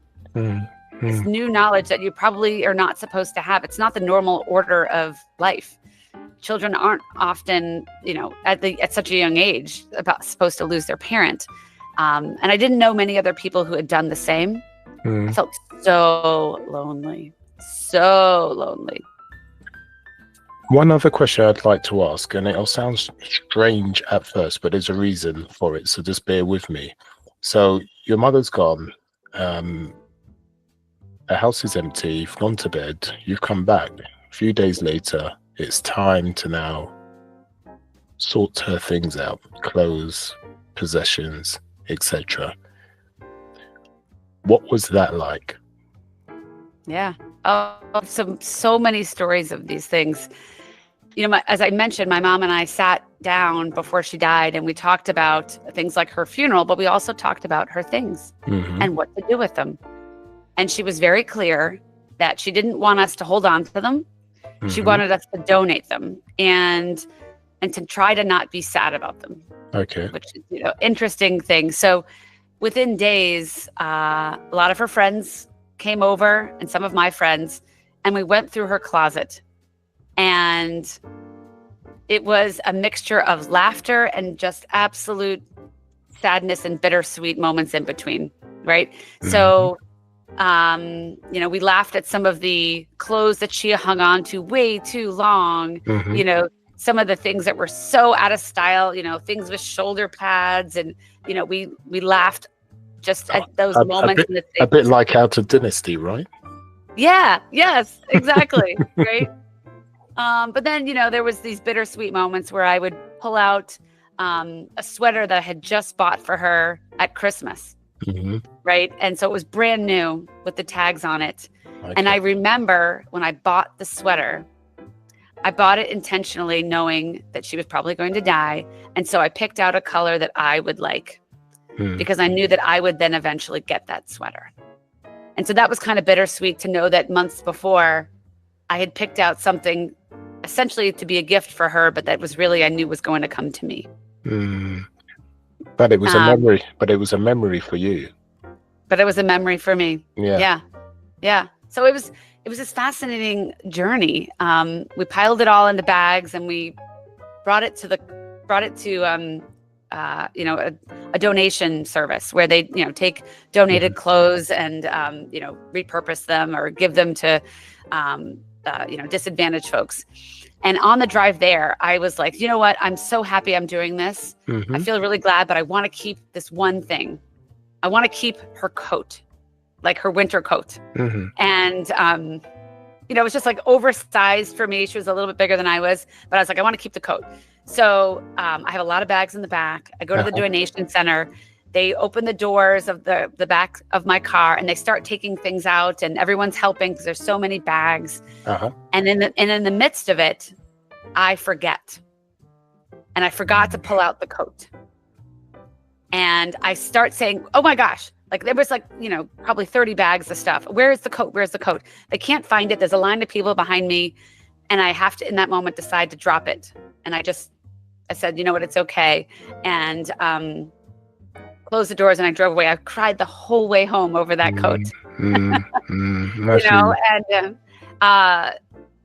Speaker 1: This new knowledge that you probably are not supposed to have. It's not the normal order of life. Children aren't often, at such a young age, supposed to lose their parent. And I didn't know many other people who had done the same. I felt so lonely. So lonely.
Speaker 2: One other question I'd like to ask, and it'll sound strange at first, but there's a reason for it, so just bear with me. So your mother's gone. The house is empty. You've gone to bed. You've come back. A few days later, it's time to now sort her things out: clothes, possessions, etc. What was that like?
Speaker 1: Yeah. Oh, so many stories of these things. As I mentioned, my mom and I sat down before she died, and we talked about things like her funeral, but we also talked about her things and what to do with them. And she was very clear that she didn't want us to hold on to them. She wanted us to donate them and to try to not be sad about them.
Speaker 2: Okay.
Speaker 1: Which is, interesting thing. So within days, a lot of her friends came over, and some of my friends, and we went through her closet. And it was a mixture of laughter and just absolute sadness and bittersweet moments in between, right? So, we laughed at some of the clothes that she hung on to way too long, some of the things that were so out of style, things with shoulder pads, and, we laughed just at those moments.
Speaker 2: A bit like Out of Dynasty, right?
Speaker 1: Yeah, yes, exactly, right? But then, there was these bittersweet moments where I would pull out a sweater that I had just bought for her at Christmas, right? And so it was brand new with the tags on it. Okay. And I remember when I bought the sweater, I bought it intentionally knowing that she was probably going to die. And so I picked out a color that I would like because I knew that I would then eventually get that sweater. And so that was kind of bittersweet to know that months before I had picked out something essentially to be a gift for her, but that was really, I knew was going to come to me.
Speaker 2: But it was a memory, but it was a memory for you.
Speaker 1: But it was a memory for me.
Speaker 2: Yeah.
Speaker 1: So it was this fascinating journey. We piled it all into bags and we brought it to a donation service where they, take donated clothes and, repurpose them or give them to, disadvantaged folks. And on the drive there, I was like, you know what? I'm so happy I'm doing this. I feel really glad, but I want to keep this one thing. I want to keep her coat, like her winter coat. And, it was just like oversized for me. She was a little bit bigger than I was, but I was like, I want to keep the coat. So I have a lot of bags in the back. I go to the donation center. They open the doors of the back of my car and they start taking things out and everyone's helping because there's so many bags. And in the midst of it, I forget. And I forgot to pull out the coat. And I start saying, oh my gosh, like there was probably 30 bags of stuff. Where's the coat? Where's the coat? They can't find it. There's a line of people behind me. And I have to, in that moment, decide to drop it. And I said, you know what, it's okay. And closed the doors and I drove away. I cried the whole way home over that coat. And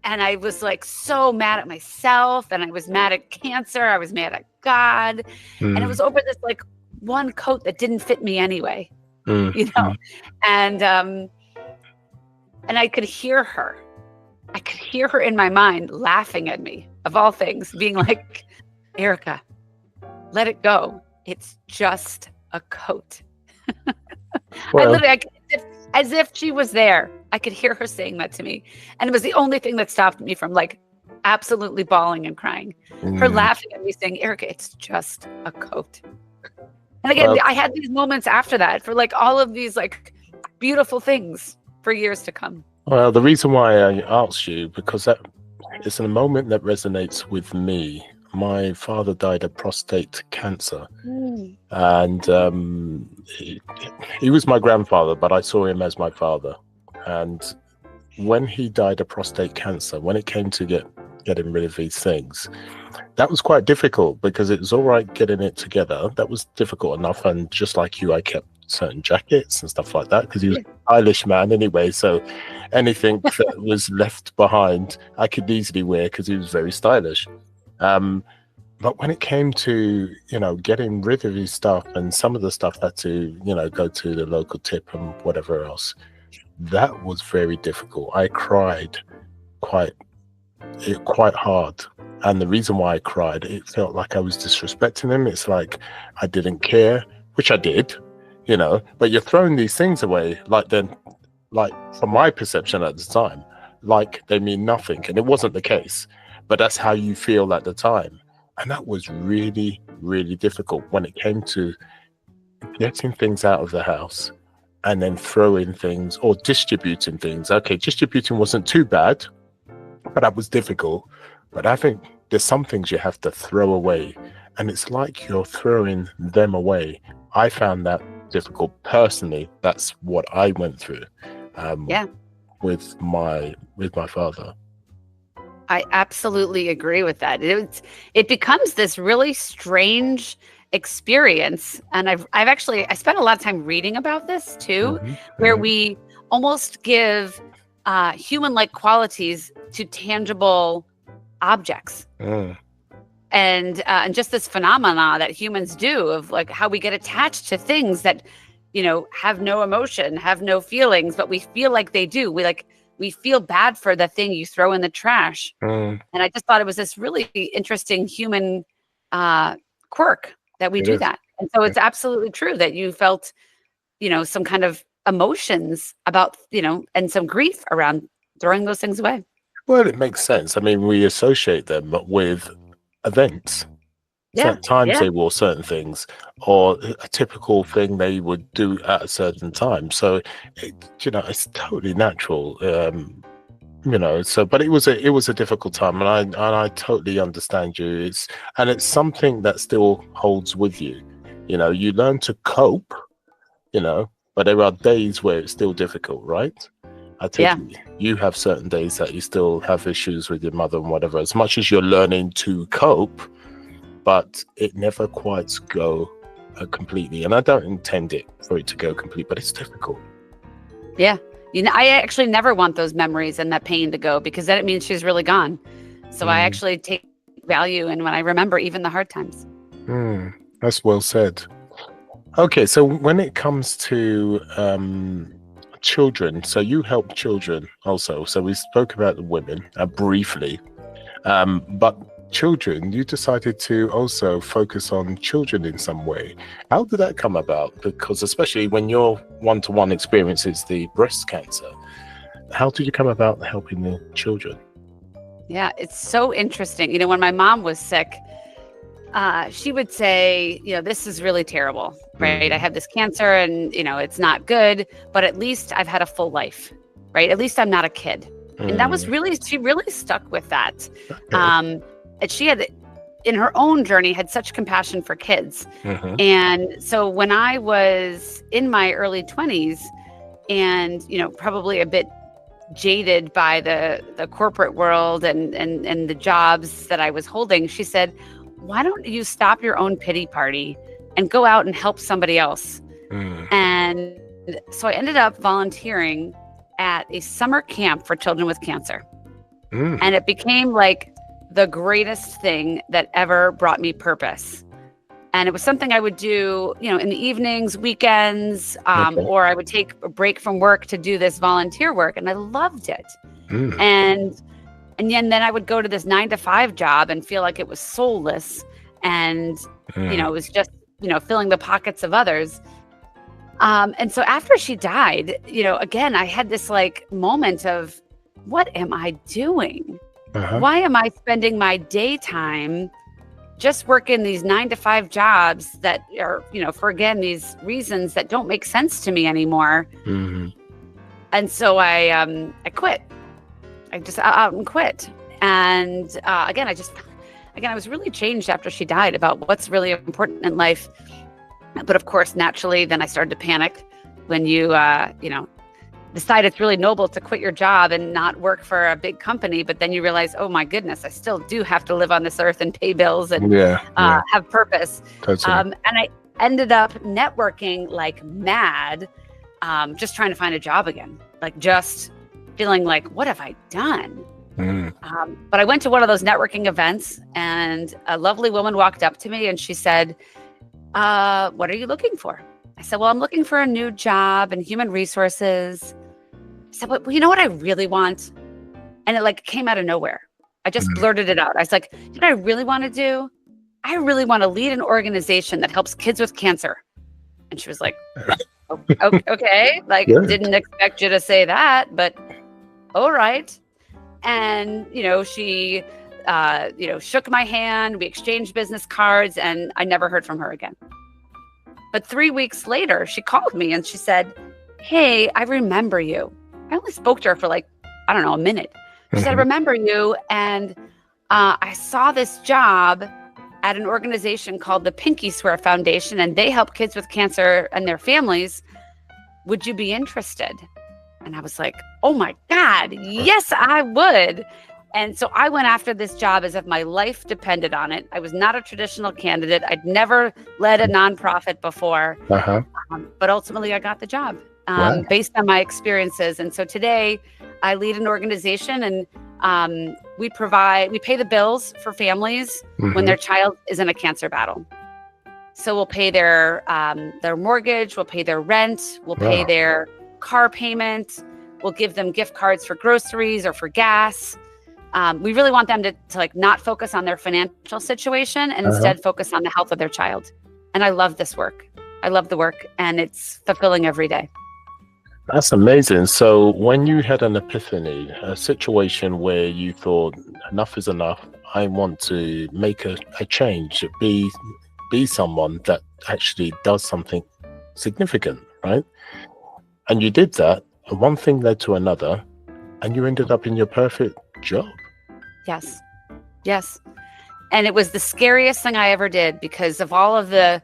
Speaker 1: I was like so mad at myself and I was mad at cancer. I was mad at God. And it was over this like one coat that didn't fit me anyway, and I could hear her. I could hear her in my mind laughing at me, of all things, being like, Erica, let it go. It's just a coat.
Speaker 2: Well,
Speaker 1: as if she was there. I could hear her saying that to me. And it was the only thing that stopped me from like absolutely bawling and crying. Her laughing at me saying, Erica, it's just a coat. And again, I had these moments after that for like all of these like beautiful things for years to come.
Speaker 2: Well, the reason why I asked you, because that is a moment that resonates with me. My father died of prostate cancer. And he was my grandfather, but I saw him as my father. And when he died of prostate cancer, when it came to getting rid of these things, that was quite difficult because it was all right getting it together. That was difficult enough. And just like you, I kept certain jackets and stuff like that because he was a stylish man anyway. So anything that was left behind, I could easily wear because he was very stylish. But when it came to, getting rid of his stuff and some of the stuff had to, go to the local tip and whatever else, that was very difficult. I cried quite hard. And the reason why I cried, it felt like I was disrespecting him. It's like I didn't care, which I did, but you're throwing these things away like from my perception at the time, like they mean nothing. And it wasn't the case, but that's how you feel at the time. And that was really, really difficult when it came to getting things out of the house and then throwing things or distributing things. Okay, distributing wasn't too bad, but that was difficult. But I think there's some things you have to throw away, and it's like you're throwing them away. I found that difficult personally. That's what I went through with my father.
Speaker 1: I absolutely agree with that. It becomes this really strange experience, and I spent a lot of time reading about this too, where we almost give human-like qualities to tangible objects, and just this phenomena that humans do of like how we get attached to things that have no emotion, have no feelings, but we feel like they do. We feel bad for the thing you throw in the trash. And I just thought it was this really interesting human quirk that we do that. And so it's absolutely true that you felt, some kind of emotions about, and some grief around throwing those things away.
Speaker 2: Well, it makes sense. I mean, we associate them with events. Certain times they wore certain things, or a typical thing they would do at a certain time. So, it's totally natural. So but it was a difficult time, and I totally understand you. It's something that still holds with you. You learn to cope, but there are days where it's still difficult, right? I take it you have certain days that you still have issues with your mother and whatever, as much as you're learning to cope, but it never quite go completely. And I don't intend it for it to go complete, but it's difficult.
Speaker 1: Yeah. I actually never want those memories and that pain to go, because then it means she's really gone. So I actually take value in when I remember even the hard times.
Speaker 2: That's well said. Okay, so when it comes to children, so you help children also. So we spoke about the women briefly, but children, you decided to also focus on children in some way. How did that come about? Because especially when your one-to-one experience is the breast cancer, how did you come about helping the children?
Speaker 1: Yeah, it's so interesting. When my mom was sick, she would say, this is really terrible, right? I have this cancer and, it's not good, but at least I've had a full life, right? At least I'm not a kid. And that was she really stuck with that. Okay. And she had, in her own journey, had such compassion for kids. And so when I was in my early 20s and, probably a bit jaded by the corporate world and the jobs that I was holding, she said, why don't you stop your own pity party and go out and help somebody else? And so I ended up volunteering at a summer camp for children with cancer. And it became like the greatest thing that ever brought me purpose. And it was something I would do, in the evenings, weekends, or I would take a break from work to do this volunteer work. And I loved it. And then I would go to this 9-to-5 job and feel like it was soulless. And, it was just, filling the pockets of others. And so after she died, again, I had this like moment of, what am I doing? Why am I spending my daytime just working these 9-to-5 jobs that are, for, again, these reasons that don't make sense to me anymore? And so I quit. I just out and quit. And again, I was really changed after she died about what's really important in life. But of course, naturally, then I started to panic when you decide it's really noble to quit your job and not work for a big company. But then you realize, oh, my goodness, I still do have to live on this earth and pay bills and have purpose. Totally. And I ended up networking like mad, just trying to find a job again, like just feeling like, what have I done? But I went to one of those networking events and a lovely woman walked up to me and she said, what are you looking for? I said, well, I'm looking for a new job in human resources. I said, well, you know what I really want? And it like came out of nowhere. I just blurted it out. I was like, you know what I really want to do? I really want to lead an organization that helps kids with cancer. And she was like, okay, like didn't expect you to say that, but all right. And, she, shook my hand, we exchanged business cards, and I never heard from her again. But 3 weeks later, she called me and she said, hey, I remember you. I only spoke to her for like, I don't know, a minute. She said, I remember you. And I saw this job at an organization called the Pinky Swear Foundation, and they help kids with cancer and their families. Would you be interested? And I was like, oh my God, yes, I would. And so I went after this job as if my life depended on it. I was not a traditional candidate. I'd never led a nonprofit before, but ultimately I got the job based on my experiences. And so today I lead an organization and we pay the bills for families when their child is in a cancer battle. So we'll pay their mortgage, we'll pay their rent, we'll pay their car payment, we'll give them gift cards for groceries or for gas. We really want them to like not focus on their financial situation and instead focus on the health of their child. And I love this work. I love the work and it's fulfilling every day.
Speaker 2: That's amazing. So when you had an epiphany, a situation where you thought enough is enough, I want to make a change, be someone that actually does something significant, right? And you did that, and one thing led to another, And you ended up in your perfect job.
Speaker 1: Yes. Yes. And it was the scariest thing I ever did because of all of the,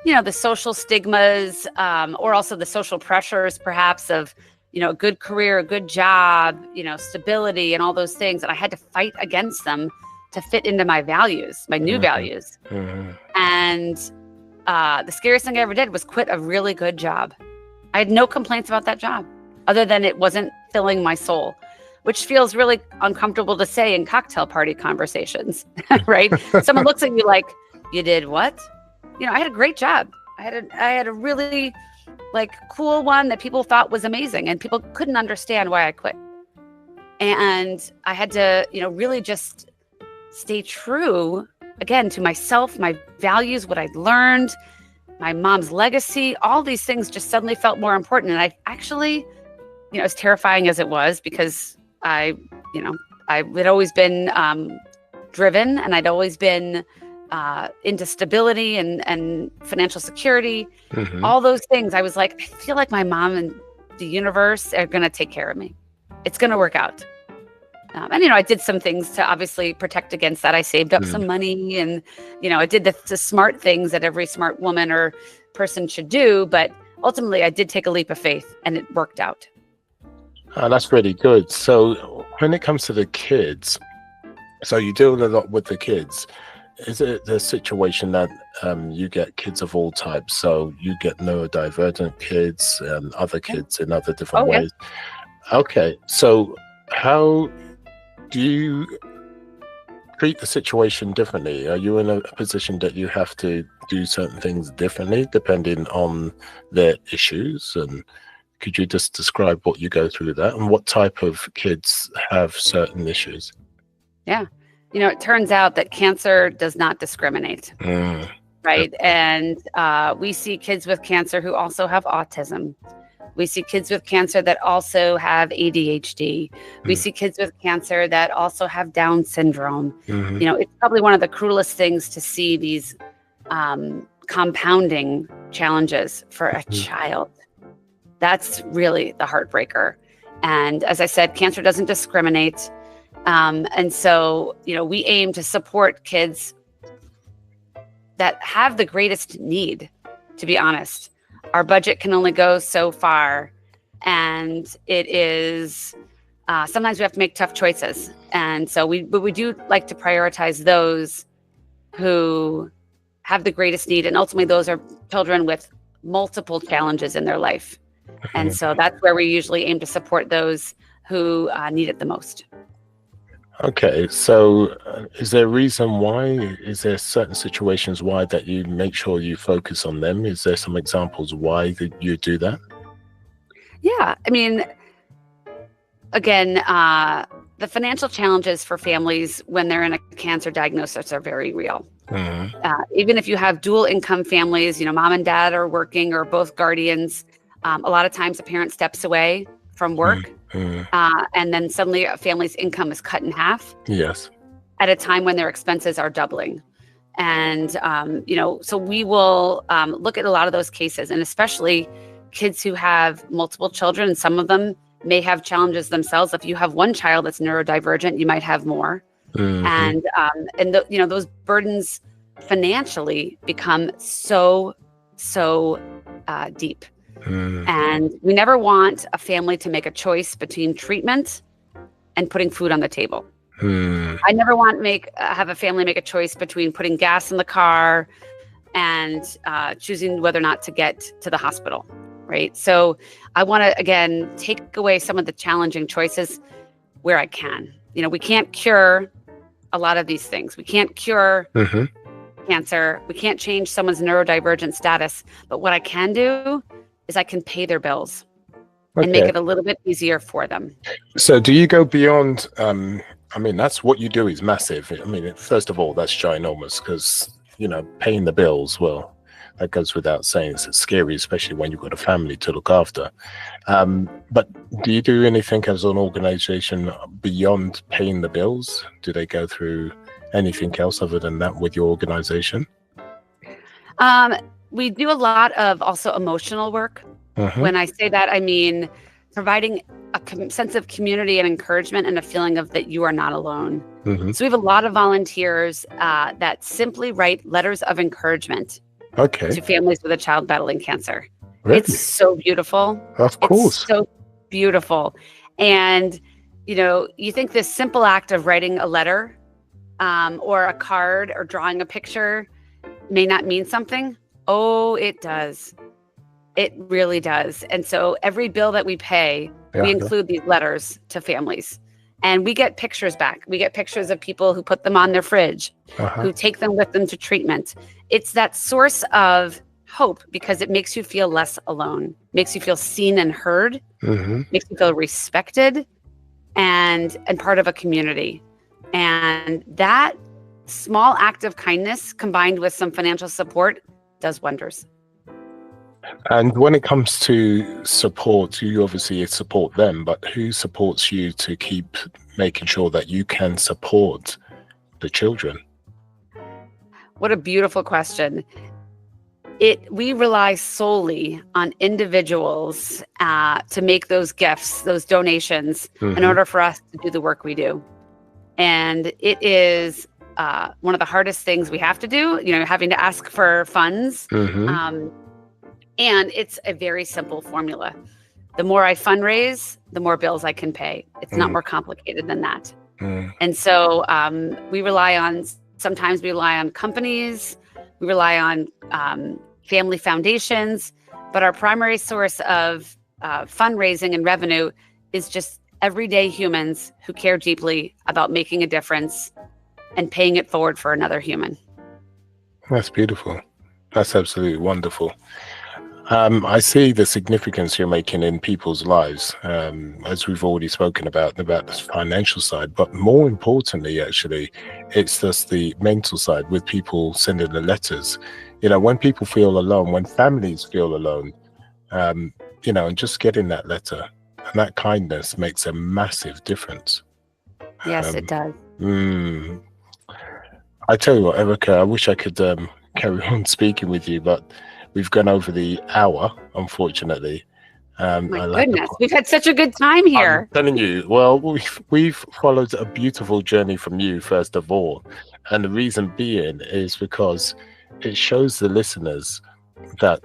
Speaker 1: the social stigmas, or also the social pressures, perhaps, of, a good career, a good job, stability and all those things. And I had to fight against them to fit into my values, my new values. And the scariest thing I ever did was quit a really good job. I had no complaints about that job other than it wasn't filling my soul, which feels really uncomfortable to say in cocktail party conversations, right? Someone looks at you like, you did what? I had a great job. I had a really cool one that people thought was amazing, and people couldn't understand why I quit. And I had to, really just stay true again to myself, my values, what I'd learned, my mom's legacy. All these things just suddenly felt more important. And I actually, as terrifying as it was, because I had always been driven, and I'd always been into stability and financial security, all those things. I was like, I feel like my mom and the universe are going to take care of me. It's going to work out. And, I did some things to obviously protect against that. I saved up some money, and, I did the smart things that every smart woman or person should do. But ultimately, I did take a leap of faith, and it worked out.
Speaker 2: That's really good. So when it comes to the kids, so you deal a lot with the kids. Is it the situation that you get kids of all types? So you get neurodivergent kids and other kids in other different ways. Okay. So how do you treat the situation differently? Are you in a position that you have to do certain things differently depending on their issues? And could you just describe what you go through that and what type of kids have certain issues?
Speaker 1: Yeah. It turns out that cancer does not discriminate, right? And we see kids with cancer who also have autism. We see kids with cancer that also have ADHD. We see kids with cancer that also have Down syndrome. It's probably one of the cruelest things to see these compounding challenges for a child. That's really the heartbreaker. And as I said, cancer doesn't discriminate. And so, we aim to support kids that have the greatest need, to be honest. Our budget can only go so far. And it is, sometimes we have to make tough choices. And so we do like to prioritize those who have the greatest need. And ultimately, those are children with multiple challenges in their life. And so that's where we usually aim to support those who need it the most.
Speaker 2: Okay, so is there a reason why? Is there certain situations why that you make sure you focus on them? Is there some examples why that you do that?
Speaker 1: Yeah, I mean, again, the financial challenges for families when they're in a cancer diagnosis are very real. Even if you have dual income families, mom and dad are working or both guardians, a lot of times a parent steps away from work. And then suddenly a family's income is cut in half.
Speaker 2: Yes.
Speaker 1: At a time when their expenses are doubling. And, so we will look at a lot of those cases, and especially kids who have multiple children. And some of them may have challenges themselves. If you have one child that's neurodivergent, you might have more. And those burdens financially become so deep. And we never want a family to make a choice between treatment and putting food on the table. I never want to have a family make a choice between putting gas in the car and choosing whether or not to get to the hospital, right? So I want to, again, take away some of the challenging choices where I can. We can't cure a lot of these things. We can't cure cancer. We can't change someone's neurodivergent status. But what I can do is I can pay their bills and make it a little bit easier for them.
Speaker 2: So do you go beyond, that's what you do is massive. First of all, that's ginormous because, paying the bills, well, that goes without saying. It's scary, especially when you've got a family to look after. But do you do anything as an organization beyond paying the bills? Do they go through anything else other than that with your organization? We do a lot of also emotional work. When I say that, I mean
Speaker 1: providing a sense of community and encouragement and a feeling of that you are not alone. So we have a lot of volunteers that simply write letters of encouragement to families with a child battling cancer.
Speaker 2: Really?
Speaker 1: It's so beautiful.
Speaker 2: Of course.
Speaker 1: It's so beautiful. And, you think this simple act of writing a letter or a card or drawing a picture may not mean something. Oh, it does. It really does. And so every bill that we pay, we include these letters to families. And we get pictures back. We get pictures of people who put them on their fridge, who take them with them to treatment. It's that source of hope because it makes you feel less alone, makes you feel seen and heard, makes you feel respected and part of a community. And that small act of kindness combined with some financial support does wonders.
Speaker 2: And when it comes to support, you obviously support them, but who supports you to keep making sure that you can support the children?
Speaker 1: What a beautiful question. We rely solely on individuals to make those gifts, those donations, in order for us to do the work we do. And it is one of the hardest things we have to do, having to ask for funds. And it's a very simple formula. The more I fundraise, the more bills I can pay. It's not more complicated than that. And so sometimes we rely on companies, we rely on family foundations, but our primary source of fundraising and revenue is just everyday humans who care deeply about making a difference and paying it forward for another human.
Speaker 2: That's beautiful. That's absolutely wonderful. I see the significance you're making in people's lives, as we've already spoken about the financial side, but more importantly, actually, it's just the mental side with people sending the letters. When people feel alone, when families feel alone, and just getting that letter and that kindness makes a massive difference.
Speaker 1: Yes, it does.
Speaker 2: I tell you what, Erica, I wish I could carry on speaking with you, but we've gone over the hour, unfortunately.
Speaker 1: My goodness, we've had such a good time here.
Speaker 2: I'm telling you, well, we've followed a beautiful journey from you, first of all. And the reason being is because it shows the listeners that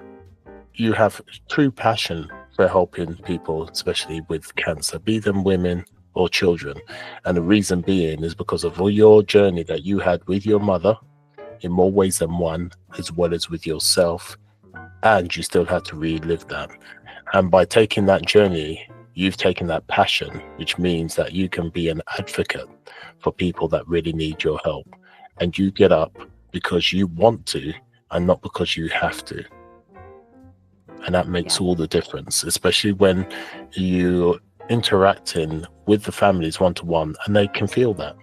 Speaker 2: you have true passion for helping people, especially with cancer, be them women or children. And the reason being is because of all your journey that you had with your mother in more ways than one, as well as with yourself. And you still had to relive that. And by taking that journey, you've taken that passion, which means that you can be an advocate for people that really need your help. And you get up because you want to and not because you have to. And that makes all the difference, especially when you're interacting with the families one-to-one and they can feel that.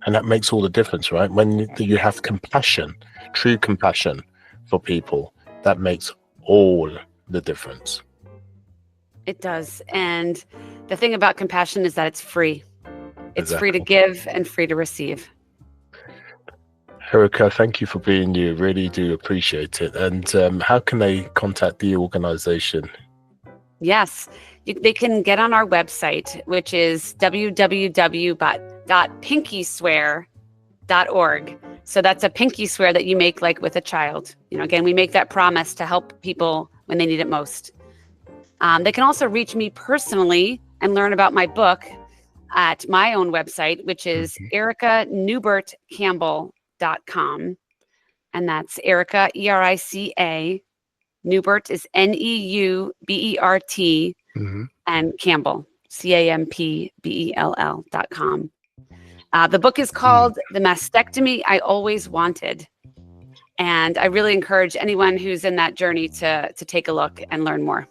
Speaker 2: And that makes all the difference, right? When you have compassion, true compassion for people, that makes all the difference.
Speaker 1: It does. And the thing about compassion is that it's free. It's free to give and free to receive.
Speaker 2: Erica, thank you for being you. Really do appreciate it. And how can they contact the organization?
Speaker 1: Yes, they can get on our website, which is www.pinkyswear.org. So that's a pinky swear that you make like with a child. Again, we make that promise to help people when they need it most. They can also reach me personally and learn about my book at my own website, which is Erica Neubert Campbell.com. And that's Erica, E-R-I-C-A. Neubert is Neubert, and Campbell, CAMPBELL.com. The book is called The Mastectomy I Always Wanted. And I really encourage anyone who's in that journey to take a look and learn more.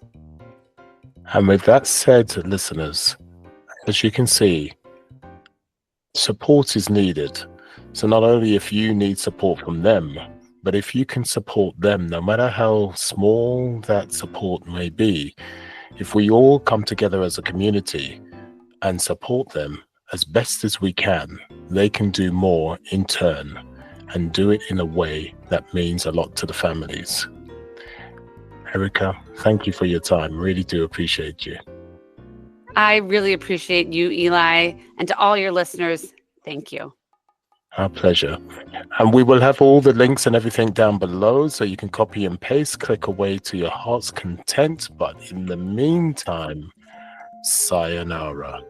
Speaker 2: And with that said, listeners, as you can see, support is needed. So not only if you need support from them, but if you can support them, no matter how small that support may be, if we all come together as a community and support them as best as we can, they can do more in turn and do it in a way that means a lot to the families. Erica, thank you for your time. Really do appreciate you.
Speaker 1: I really appreciate you, Eli, and to all your listeners, thank you.
Speaker 2: Our pleasure. And we will have all the links and everything down below, so you can copy and paste, click away to your heart's content. But in the meantime, sayonara.